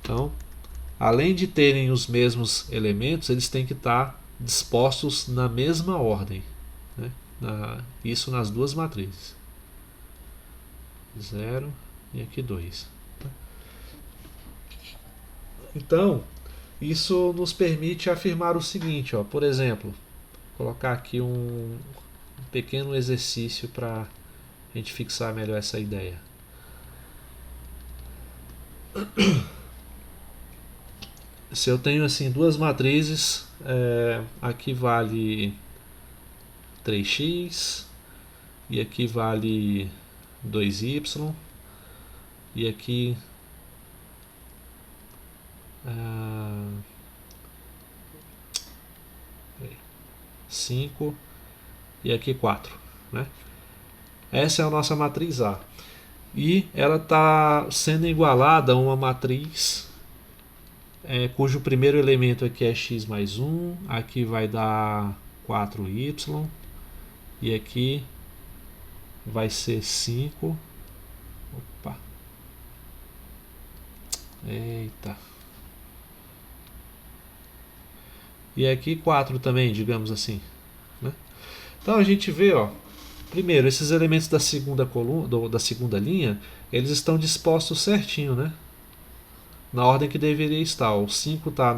Então, além de terem os mesmos elementos, eles têm que estar dispostos na mesma ordem. Né? Isso nas duas matrizes. 0 e aqui 2. Então, isso nos permite afirmar o seguinte, ó, por exemplo, colocar aqui um pequeno exercício para a gente fixar melhor essa ideia. Se eu tenho assim duas matrizes, aqui vale 3x e aqui vale 2y, e aqui 5 e aqui 4, né? Essa é a nossa matriz A. E ela está sendo igualada a uma matriz cujo primeiro elemento aqui é x mais 1, aqui vai dar 4y, e aqui vai ser 5. Opa! Eita! E aqui 4 também, digamos assim, né? Então a gente vê, ó, primeiro, esses elementos da segunda coluna, da segunda linha, eles estão dispostos certinho, né? Na ordem que deveria estar. O 5 está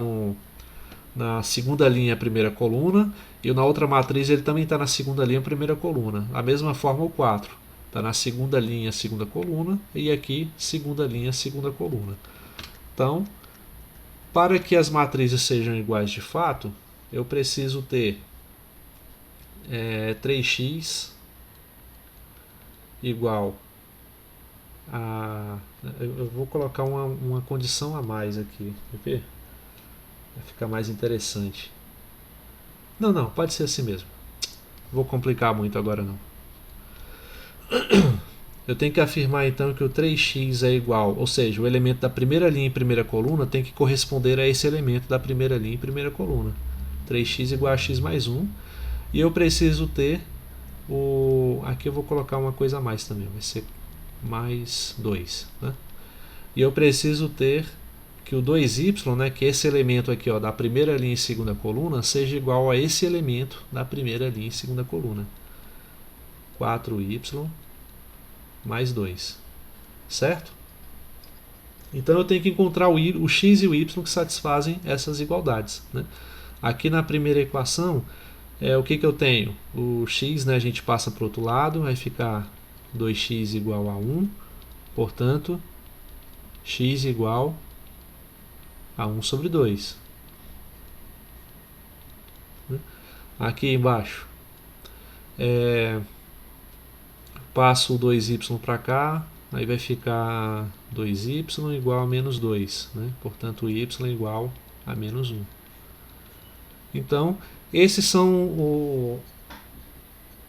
na segunda linha, primeira coluna, e na outra matriz ele também está na segunda linha, primeira coluna. Da mesma forma o 4 está na segunda linha, segunda coluna, e aqui segunda linha, segunda coluna. Então, para que as matrizes sejam iguais de fato, eu preciso ter 3x igual a... Eu vou colocar uma condição a mais aqui, ok? Vai ficar mais interessante. Não, pode ser assim mesmo. Vou complicar muito agora não. Eu tenho que afirmar então que o 3x é igual, ou seja, o elemento da primeira linha em primeira coluna tem que corresponder a esse elemento da primeira linha em primeira coluna. 3x igual a x mais 1. E eu preciso ter aqui eu vou colocar uma coisa a mais também, vai ser mais 2, né? E eu preciso ter que o 2y, né, que esse elemento aqui, ó, da primeira linha em segunda coluna, seja igual a esse elemento da primeira linha em segunda coluna. 4y mais 2, certo? Então eu tenho que encontrar o x e o y que satisfazem essas igualdades, né? Aqui na primeira equação, o que eu tenho? O x, né, a gente passa para o outro lado, vai ficar 2x igual a 1, portanto, x igual a 1 sobre 2. Aqui embaixo, passo o 2y para cá, aí vai ficar 2y igual a menos 2, né? Portanto, y igual a menos 1. Então, esses são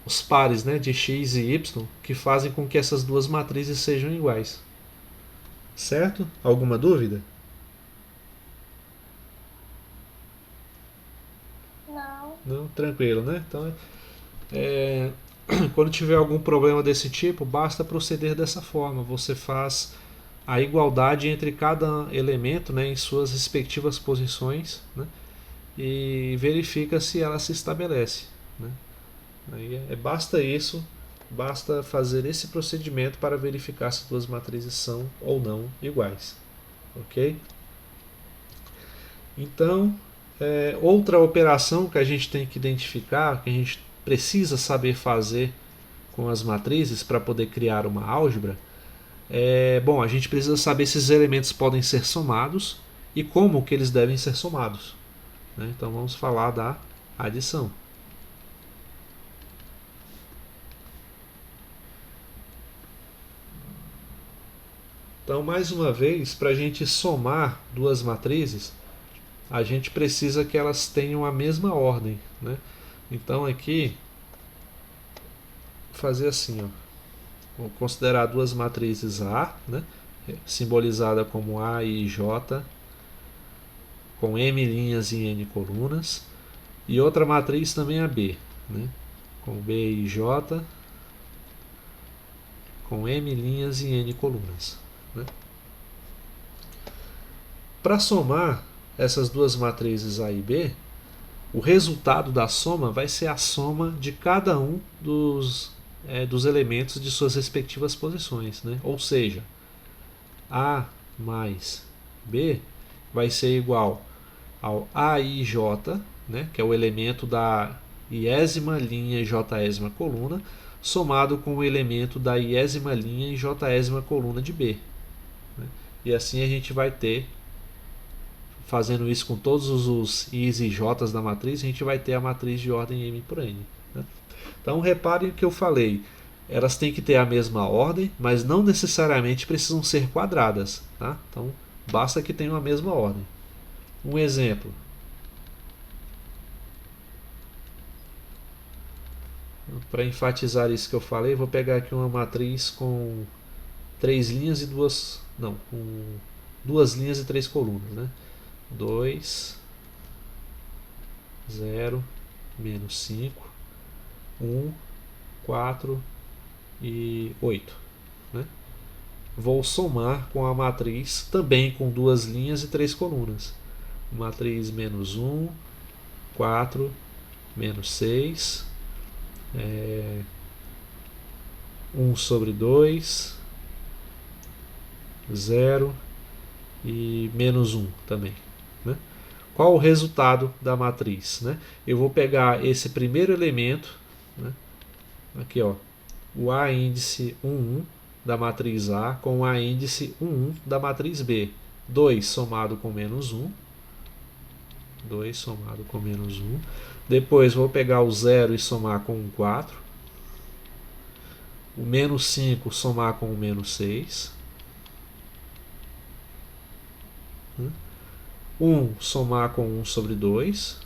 os pares, né, de x e y que fazem com que essas duas matrizes sejam iguais. Certo? Alguma dúvida? Não, tranquilo, né? Então, quando tiver algum problema desse tipo, basta proceder dessa forma. Você faz a igualdade entre cada elemento, né, em suas respectivas posições, né, e verifica se ela se estabelece, né? Aí basta isso, basta fazer esse procedimento para verificar se duas matrizes são ou não iguais, ok? Então, outra operação que a gente tem que identificar, que a gente precisa saber fazer com as matrizes para poder criar uma álgebra, bom, a gente precisa saber se esses elementos podem ser somados e como que eles devem ser somados, né? Então vamos falar da adição. Então, mais uma vez, para a gente somar duas matrizes, a gente precisa que elas tenham a mesma ordem, né? Então aqui, fazer assim, ó. Vou considerar duas matrizes A, né, simbolizada como A e J, com M linhas e N colunas, e outra matriz também a B, né, com B e J, com M linhas e N colunas, né. Para somar essas duas matrizes A e B, o resultado da soma vai ser a soma de cada um dos elementos de suas respectivas posições, né? Ou seja, A mais B vai ser igual ao AIJ, né, que é o elemento da iésima linha e jésima coluna, somado com o elemento da iésima linha e jésima coluna de B, né? E assim a gente vai ter, fazendo isso com todos os i's e j's da matriz, a gente vai ter a matriz de ordem m por n, né? Então reparem que eu falei, elas têm que ter a mesma ordem, mas não necessariamente precisam ser quadradas, tá? Então, basta que tenham a mesma ordem. Um exemplo. Para enfatizar isso que eu falei, vou pegar aqui uma matriz com 3 linhas e duas... Não, com 2 linhas e 3 colunas, né? 2, 0, menos 5, 1, 4 e 8. Né? Vou somar com a matriz também com 2 linhas e 3 colunas. Matriz menos 1, 4, menos 6, 1 sobre 2, 0 e menos 1 também. Né? Qual o resultado da matriz? Né? Eu vou pegar esse primeiro elemento, né? Aqui ó, o A índice 1, 1 da matriz A com o A índice 1, 1 da matriz B. 2 somado com menos 1. 2 somado com menos 1. Depois vou pegar o 0 e somar com o 4. O menos 5 somar com o menos 6. 1 somar com 1 sobre 2.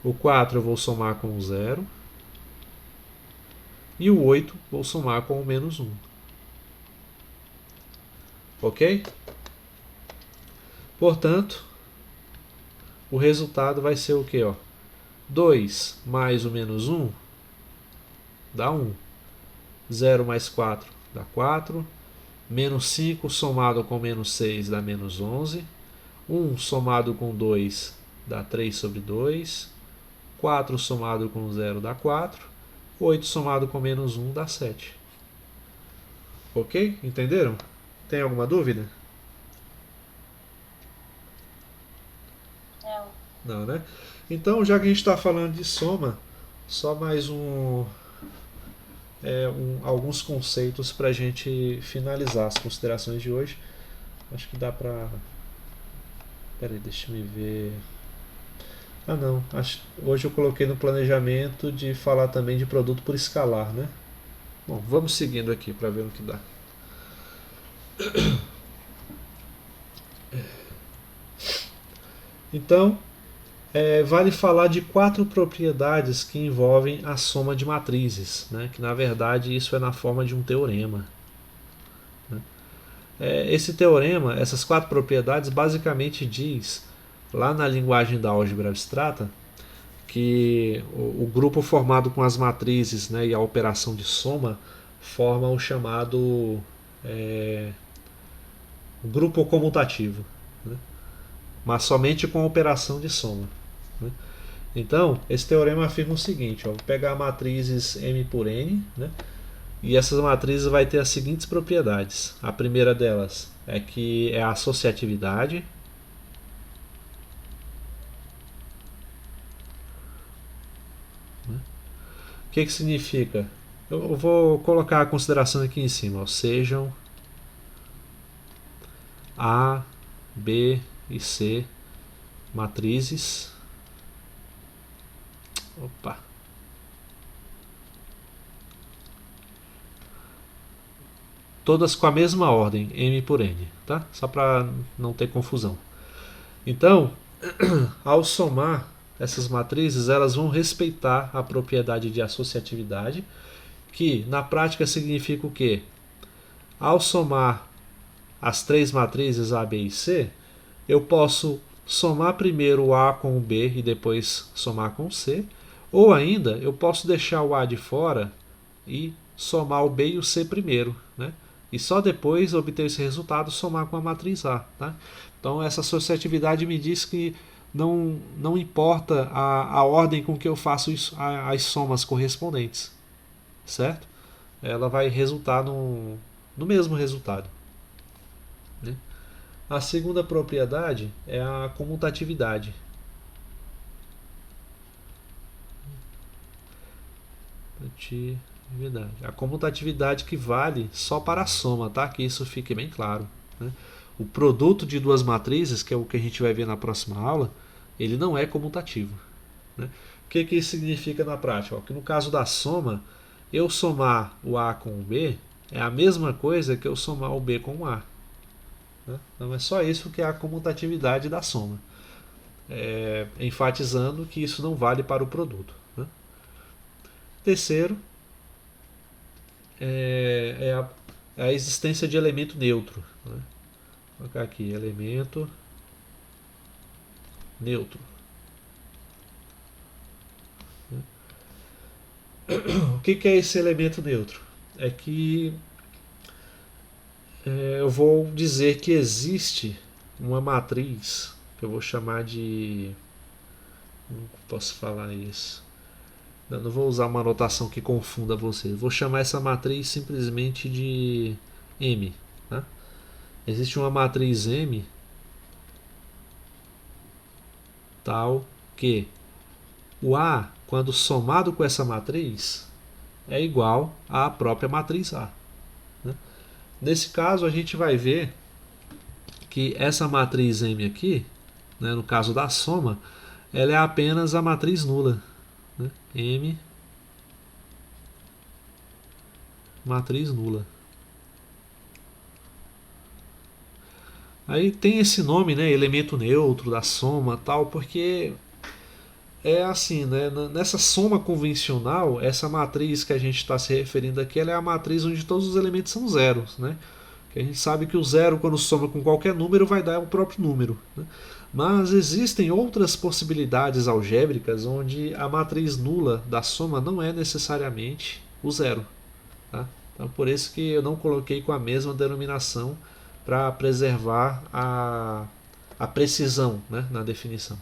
O 4 eu vou somar com o 0. E o 8 vou somar com o menos 1. Ok? Portanto, o resultado vai ser o que? 2 mais o menos 1 dá 1. 0 mais 4 dá 4. Menos 5 somado com menos 6 dá menos 11. 1 somado com 2 dá 3 sobre 2. 4 somado com 0 dá 4. 8 somado com menos 1 dá 7. Ok? Entenderam? Tem alguma dúvida? Não. Não, né? Então, já que a gente está falando de soma, só mais alguns conceitos para a gente finalizar as considerações de hoje. Acho que dá para... Peraí, deixa eu ver... Ah não, hoje eu coloquei no planejamento de falar também de produto por escalar, né? Bom, vamos seguindo aqui para ver o que dá. Então, vale falar de 4 propriedades que envolvem a soma de matrizes, né? Que na verdade isso é na forma de um teorema. Né? Esse teorema, essas 4 propriedades, basicamente diz, lá na linguagem da álgebra abstrata, que o grupo formado com as matrizes, né, e a operação de soma forma o chamado grupo comutativo, né? Mas somente com a operação de soma. Né? Então, esse teorema afirma o seguinte, vou pegar matrizes M por N, né? E essas matrizes vai ter as seguintes propriedades. A primeira delas é que é a associatividade. O que significa? Eu vou colocar a consideração aqui em cima. Sejam A, B e C matrizes. Opa! Todas com a mesma ordem, M por N, tá? Só para não ter confusão. Então, ao somar essas matrizes, elas vão respeitar a propriedade de associatividade, que na prática significa o quê? Ao somar as 3 matrizes A, B e C, eu posso somar primeiro o A com o B e depois somar com o C, ou ainda eu posso deixar o A de fora e somar o B e o C primeiro, né? E só depois obter esse resultado somar com a matriz A. Tá? Então essa associatividade me diz que não importa a ordem com que eu faço as somas correspondentes, certo? Ela vai resultar no mesmo resultado. Né? A segunda propriedade é a comutatividade. A comutatividade que vale só para a soma, tá? Que isso fique bem claro. Né? O produto de duas matrizes, que é o que a gente vai ver na próxima aula, ele não é comutativo. Né? que isso significa na prática? Ó, que no caso da soma, eu somar o A com o B é a mesma coisa que eu somar o B com o A. Né? Então é só isso que é a comutatividade da soma. Enfatizando que isso não vale para o produto. Né? Terceiro, é a existência de elemento neutro. Né? Vou colocar aqui, elemento neutro. O que é esse elemento neutro? É que eu vou dizer que existe uma matriz que eu vou chamar de. Não posso falar isso. Não vou usar uma notação que confunda vocês. Vou chamar essa matriz simplesmente de M. Tá? Existe uma matriz M tal que o A, quando somado com essa matriz, é igual à própria matriz A. Né? Nesse caso, a gente vai ver que essa matriz M aqui, né, no caso da soma, ela é apenas a matriz nula. Né? M, matriz nula. Aí tem esse nome, né, elemento neutro da soma, tal, porque é assim, né, nessa soma convencional, essa matriz que a gente está se referindo aqui, ela é a matriz onde todos os elementos são zeros, né? Que a gente sabe que o zero, quando soma com qualquer número, vai dar o próprio número. Né? Mas existem outras possibilidades algébricas onde a matriz nula da soma não é necessariamente o zero. Tá? Então, por isso que eu não coloquei com a mesma denominação para preservar a precisão, né, na definição.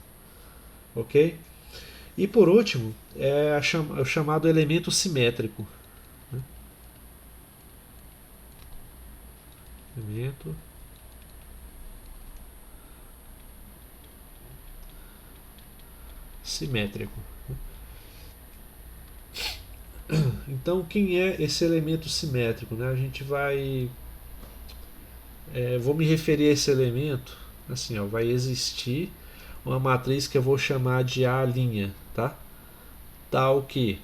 Ok? E por último, é o chamado elemento simétrico. Né? Elemento simétrico. Então, quem é esse elemento simétrico? Né? A gente vai. Vou me referir a esse elemento. Assim, ó, vai existir uma matriz que eu vou chamar de A', tá? Tal que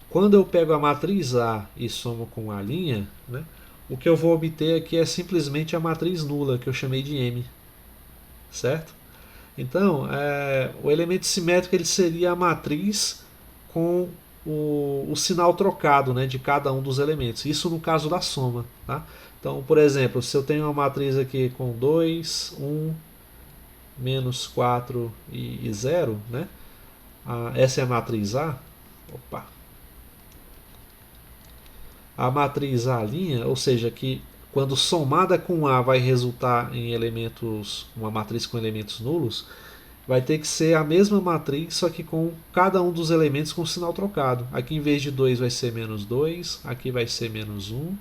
quando eu pego a matriz A e somo com A', né, o que eu vou obter aqui é simplesmente a matriz nula, que eu chamei de M. Certo? Então, o elemento simétrico ele seria a matriz com o sinal trocado, né, de cada um dos elementos. Isso no caso da soma. Tá? Então, por exemplo, se eu tenho uma matriz aqui com 2, 1, menos 4 e 0, né? Essa é a matriz A. Opa. A matriz A', ou seja, que quando somada com A vai resultar em elementos, uma matriz com elementos nulos, vai ter que ser a mesma matriz, só que com cada um dos elementos com sinal trocado. Aqui em vez de 2 vai ser menos 2, aqui vai ser menos 1,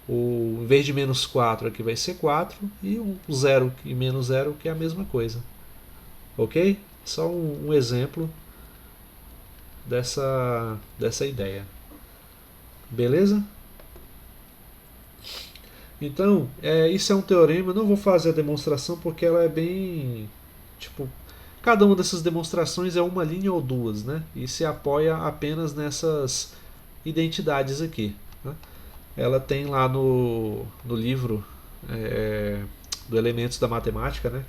em vez de menos 4 aqui vai ser 4, e o 0 e menos 0 que é a mesma coisa. Ok? Só um exemplo dessa ideia. Beleza? Então, isso é um teorema. Eu não vou fazer a demonstração porque ela é bem. Tipo, cada uma dessas demonstrações é uma linha ou duas, né? E se apoia apenas nessas identidades aqui. Né? Ela tem lá no livro do Elementos da Matemática, né?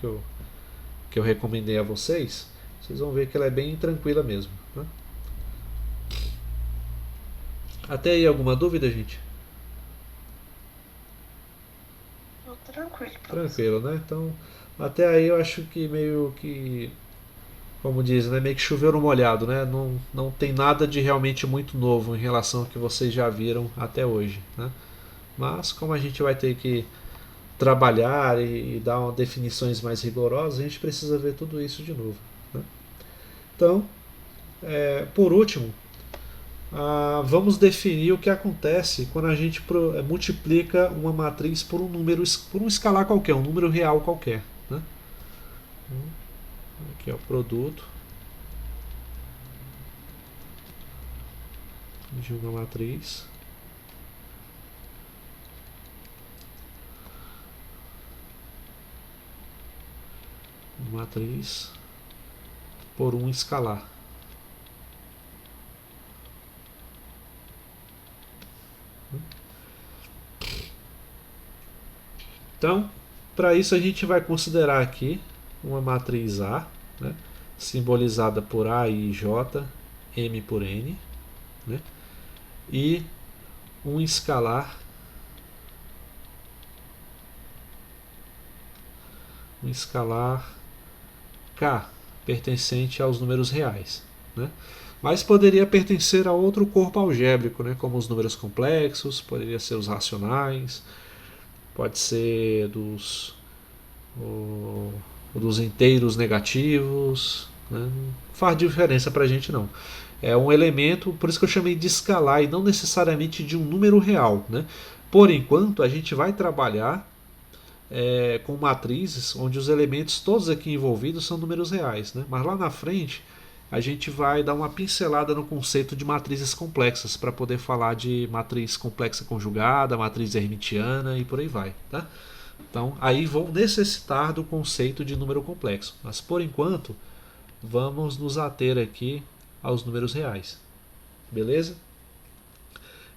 Que eu recomendei a vocês. Vocês vão ver que ela é bem tranquila mesmo. Né? Até aí alguma dúvida, gente? Tranquilo. Tranquilo, né? Então, até aí eu acho que meio que, como diz, né? Meio que choveu no molhado, né? Não tem nada de realmente muito novo em relação ao que vocês já viram até hoje, né? Mas como a gente vai ter que trabalhar e dar definições mais rigorosas, a gente precisa ver tudo isso de novo. Né? Então, por último, vamos definir o que acontece quando a gente multiplica uma matriz por um escalar qualquer, um número real qualquer. Né? Aqui é o produto de uma matriz. Matriz por um escalar. Então, para isso a gente vai considerar aqui uma matriz A, né, simbolizada por A e J, M por N, né, e um escalar K, pertencente aos números reais, né? Mas poderia pertencer a outro corpo algébrico, né? Como os números complexos, poderia ser os racionais, pode ser dos inteiros negativos, né? Não faz diferença para a gente não. É um elemento, por isso que eu chamei de escalar e não necessariamente de um número real, né? Por enquanto a gente vai trabalhar com matrizes onde os elementos todos aqui envolvidos são números reais, né? Mas lá na frente a gente vai dar uma pincelada no conceito de matrizes complexas para poder falar de matriz complexa conjugada, matriz hermitiana e por aí vai, tá? Então aí vão necessitar do conceito de número complexo, mas por enquanto vamos nos ater aqui aos números reais, beleza?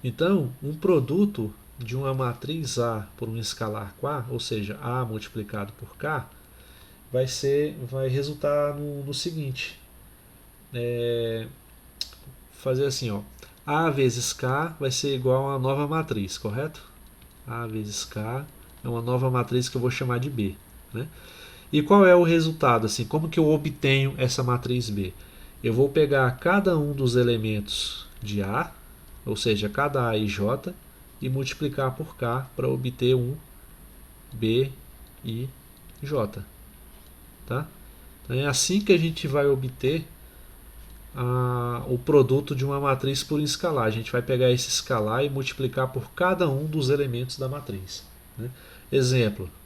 Então, um produto de uma matriz A por um escalar K, ou seja, A multiplicado por K, vai resultar no seguinte: fazer assim, ó, A vezes K vai ser igual a uma nova matriz, correto? A vezes K é uma nova matriz que eu vou chamar de B, né? E qual é o resultado? Assim, como que eu obtenho essa matriz B? Eu vou pegar cada um dos elementos de A, ou seja, cada A e J, e multiplicar por K para obter um B e J. Tá? Então é assim que a gente vai obter o produto de uma matriz por escalar. A gente vai pegar esse escalar e multiplicar por cada um dos elementos da matriz. Né? Exemplo.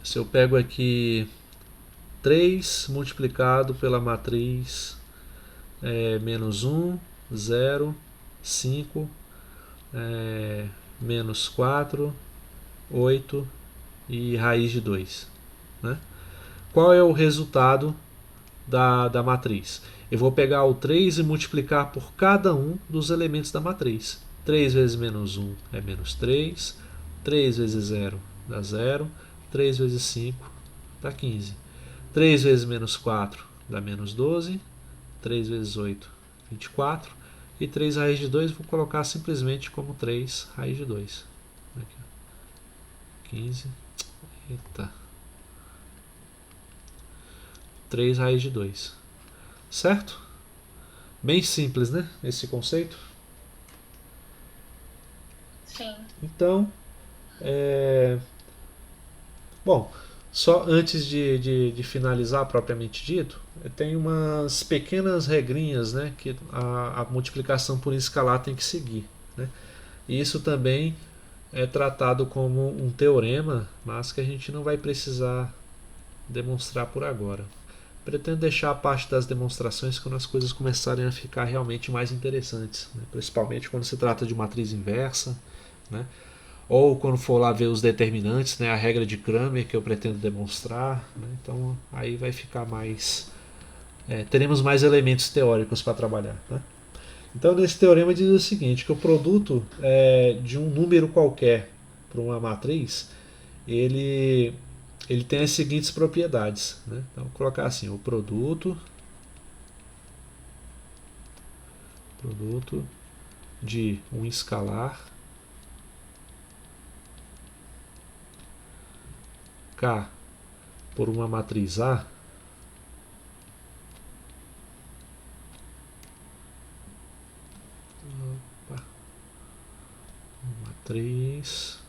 Se eu pego aqui 3 multiplicado pela matriz menos 1, 0, 5, menos 4, 8 e raiz de 2. Né? Qual é o resultado da matriz? Eu vou pegar o 3 e multiplicar por cada um dos elementos da matriz. 3 vezes menos 1 é menos 3, 3 vezes 0 dá 0, 3 vezes 5 dá 15. 3 vezes menos 4 dá menos 12, 3 vezes 8, 24, e 3 raiz de 2 vou colocar simplesmente como 3 raiz de 2. Aqui, 15, eita, 3 raiz de 2. Certo? Bem simples, né? Esse conceito. Sim. Então, bom, só antes de finalizar propriamente dito, tem umas pequenas regrinhas, né, que a multiplicação por escalar tem que seguir. Né? E isso também é tratado como um teorema, mas que a gente não vai precisar demonstrar por agora. Pretendo deixar a parte das demonstrações quando as coisas começarem a ficar realmente mais interessantes, né? Principalmente quando se trata de matriz inversa, né? Ou quando for lá ver os determinantes, né? A regra de Cramer que eu pretendo demonstrar, né? Então aí vai ficar mais... teremos mais elementos teóricos para trabalhar. Né? Então nesse teorema diz o seguinte, que o produto de um número qualquer para uma matriz, ele tem as seguintes propriedades. Né? Então vou colocar assim, o produto de um escalar K por uma matriz A matriz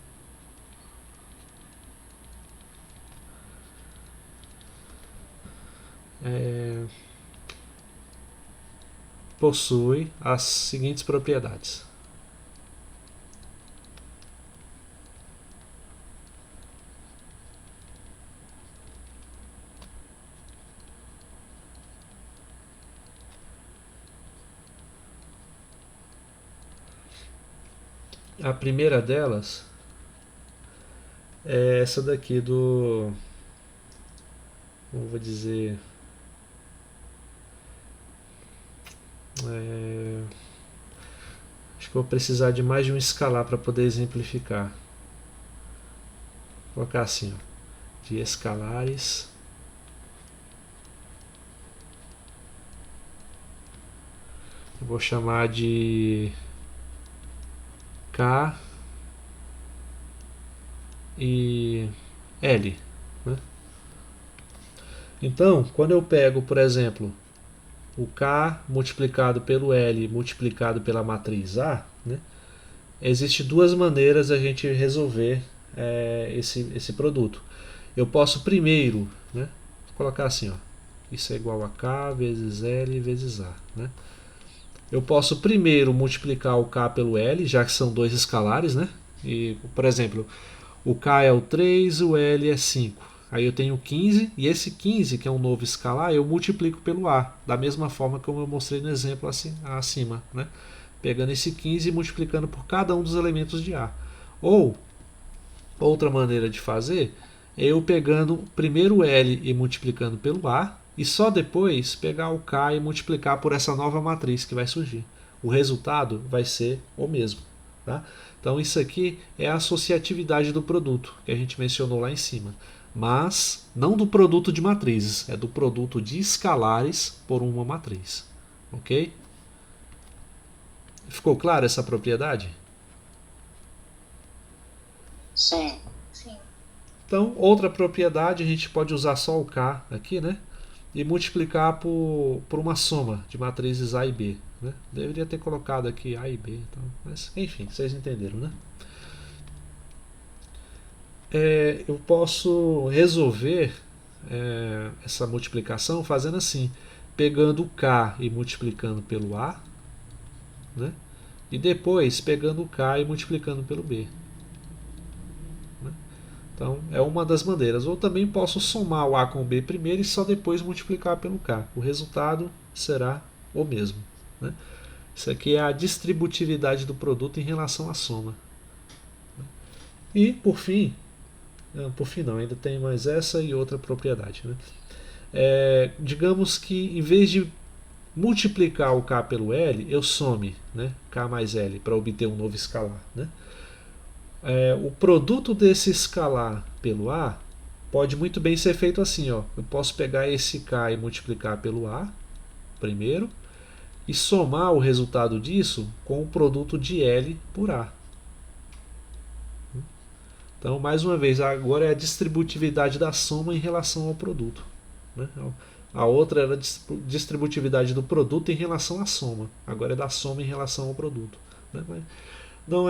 possui as seguintes propriedades. A primeira delas é essa daqui do... Como vou dizer... acho que eu vou precisar de mais de um escalar para poder exemplificar. Vou colocar assim, ó, de escalares. Eu vou chamar de K e L, né? Então, quando eu pego, por exemplo, o K multiplicado pelo L multiplicado pela matriz A, né, existe duas maneiras a gente resolver esse produto. Eu posso primeiro, né, colocar assim, ó, isso é igual a K vezes L vezes A, né? Eu posso primeiro multiplicar o K pelo L, já que são dois escalares, né? E, por exemplo, o K é o 3, o L é 5. Aí eu tenho 15, e esse 15, que é um novo escalar, eu multiplico pelo A, da mesma forma como eu mostrei no exemplo acima, né? Pegando esse 15 e multiplicando por cada um dos elementos de A. Ou, outra maneira de fazer, é eu pegando primeiro o L e multiplicando pelo A, e só depois pegar o K e multiplicar por essa nova matriz que vai surgir. O resultado vai ser o mesmo. Tá? Então isso aqui é a associatividade do produto que a gente mencionou lá em cima. Mas não do produto de matrizes, é do produto de escalares por uma matriz. Ok? Ficou clara essa propriedade? Sim. Sim. Então, outra propriedade, a gente pode usar só o K aqui, né? E multiplicar por uma soma de matrizes A e B. Né? Deveria ter colocado aqui A e B. Então, mas, enfim, vocês entenderam, né? Eu posso resolver essa multiplicação fazendo assim, pegando o K e multiplicando pelo A, né? E depois pegando o K e multiplicando pelo B. Então é uma das maneiras. Ou também posso somar o A com o B primeiro e só depois multiplicar pelo K. O resultado será o mesmo. Né? Isso aqui é a distributividade do produto em relação à soma. E por fim não, ainda tem mais essa e outra propriedade. Né? Digamos que em vez de multiplicar o K pelo L, eu some, né, K mais L para obter um novo escalar. Né? O produto desse escalar pelo A pode muito bem ser feito assim. Ó. Eu posso pegar esse K e multiplicar pelo A primeiro e somar o resultado disso com o produto de L por A. Então, mais uma vez, agora é a distributividade da soma em relação ao produto. Né? A outra era a distributividade do produto em relação à soma. Agora é da soma em relação ao produto. Né? Mas não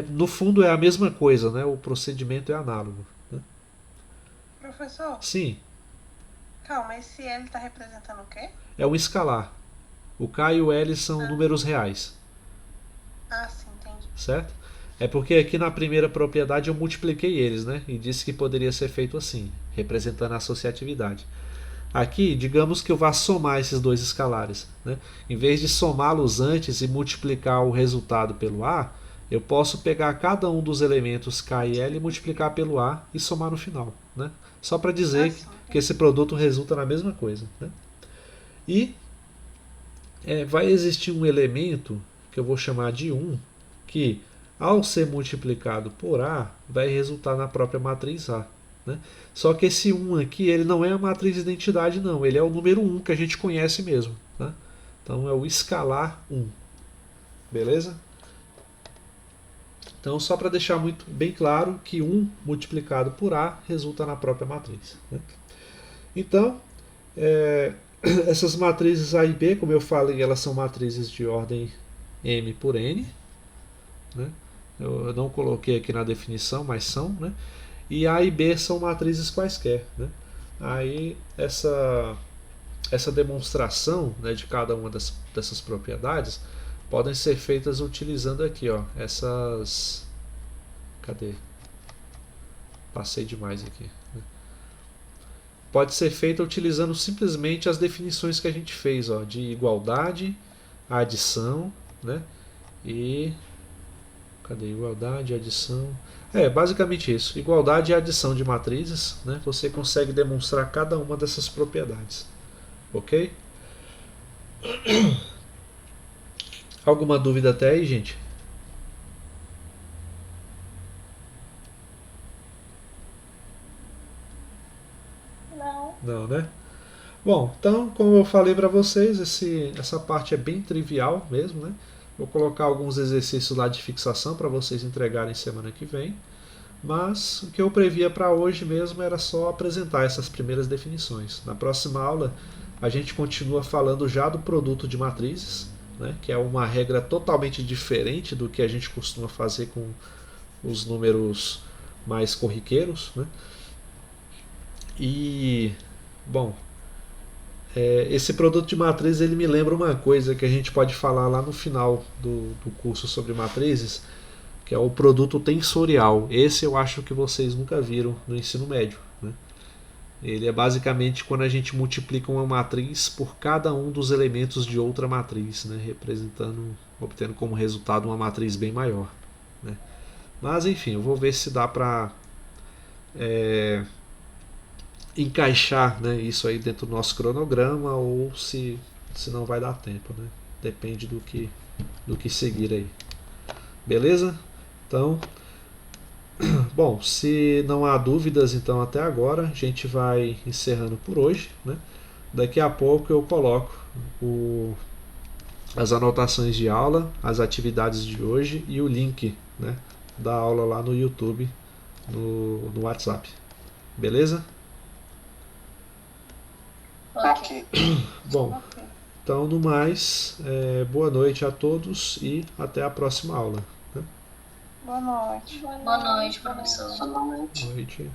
no fundo é a mesma coisa, né? O procedimento é análogo. Né? Professor, Sim, calma, esse L está representando o quê? é um escalar. O K e o L são números reais. Ah, sim, entendi. Certo? É porque aqui na primeira propriedade eu multipliquei eles, né? E disse que poderia ser feito assim, representando a associatividade. Aqui, digamos que eu vá somar esses dois escalares. Né? Em vez de somá-los antes e multiplicar o resultado pelo A, eu posso pegar cada um dos elementos K e L e multiplicar pelo A e somar no final. Né? Só para dizer que esse produto resulta na mesma coisa. Né? E vai existir um elemento que eu vou chamar de 1, que ao ser multiplicado por A, vai resultar na própria matriz A. Né? Só que esse 1 aqui, ele não é a matriz de identidade não, ele é o número 1 que a gente conhece mesmo. Né? Então é o escalar 1. Beleza? Então só para deixar muito bem claro que 1 multiplicado por A resulta na própria matriz. Né? Então, essas matrizes A e B, como eu falei, elas são matrizes de ordem M por N. Né? Eu não coloquei aqui na definição, mas são. Né? E A e B são matrizes quaisquer. Né? Aí essa demonstração, né, de cada uma dessas propriedades podem ser feitas utilizando aqui, ó, essas... Cadê? Passei demais aqui. Né? Pode ser feita utilizando simplesmente as definições que a gente fez, ó, de igualdade, adição, né, E cadê? Igualdade, adição. Basicamente isso. Igualdade e adição de matrizes, né? Você consegue demonstrar cada uma dessas propriedades. Ok? Alguma dúvida até aí, gente? Não. Não, né? Bom, então, como eu falei para vocês, essa parte é bem trivial mesmo, né? Vou colocar alguns exercícios lá de fixação para vocês entregarem semana que vem. Mas o que eu previa para hoje mesmo era só apresentar essas primeiras definições. Na próxima aula, a gente continua falando já do produto de matrizes, né? Que é uma regra totalmente diferente do que a gente costuma fazer com os números mais corriqueiros, né? E, bom, esse produto de matriz ele me lembra uma coisa que a gente pode falar lá no final do curso sobre matrizes, que é o produto tensorial. Esse eu acho que vocês nunca viram no ensino médio, né? Ele é basicamente quando a gente multiplica uma matriz por cada um dos elementos de outra matriz, né? Obtendo como resultado uma matriz bem maior, né? Mas enfim, eu vou ver se dá para encaixar, né, isso aí dentro do nosso cronograma ou se não vai dar tempo, né? Depende do que seguir aí. Beleza? Então, bom, se não há dúvidas então até agora, a gente vai encerrando por hoje, né? Daqui a pouco eu coloco as anotações de aula, as atividades de hoje e o link, né, da aula lá no YouTube, no WhatsApp. Beleza? Ok. Bom, então no mais, boa noite a todos e até a próxima aula, né? Boa noite. Boa noite, professor. Boa noite. Boa noite.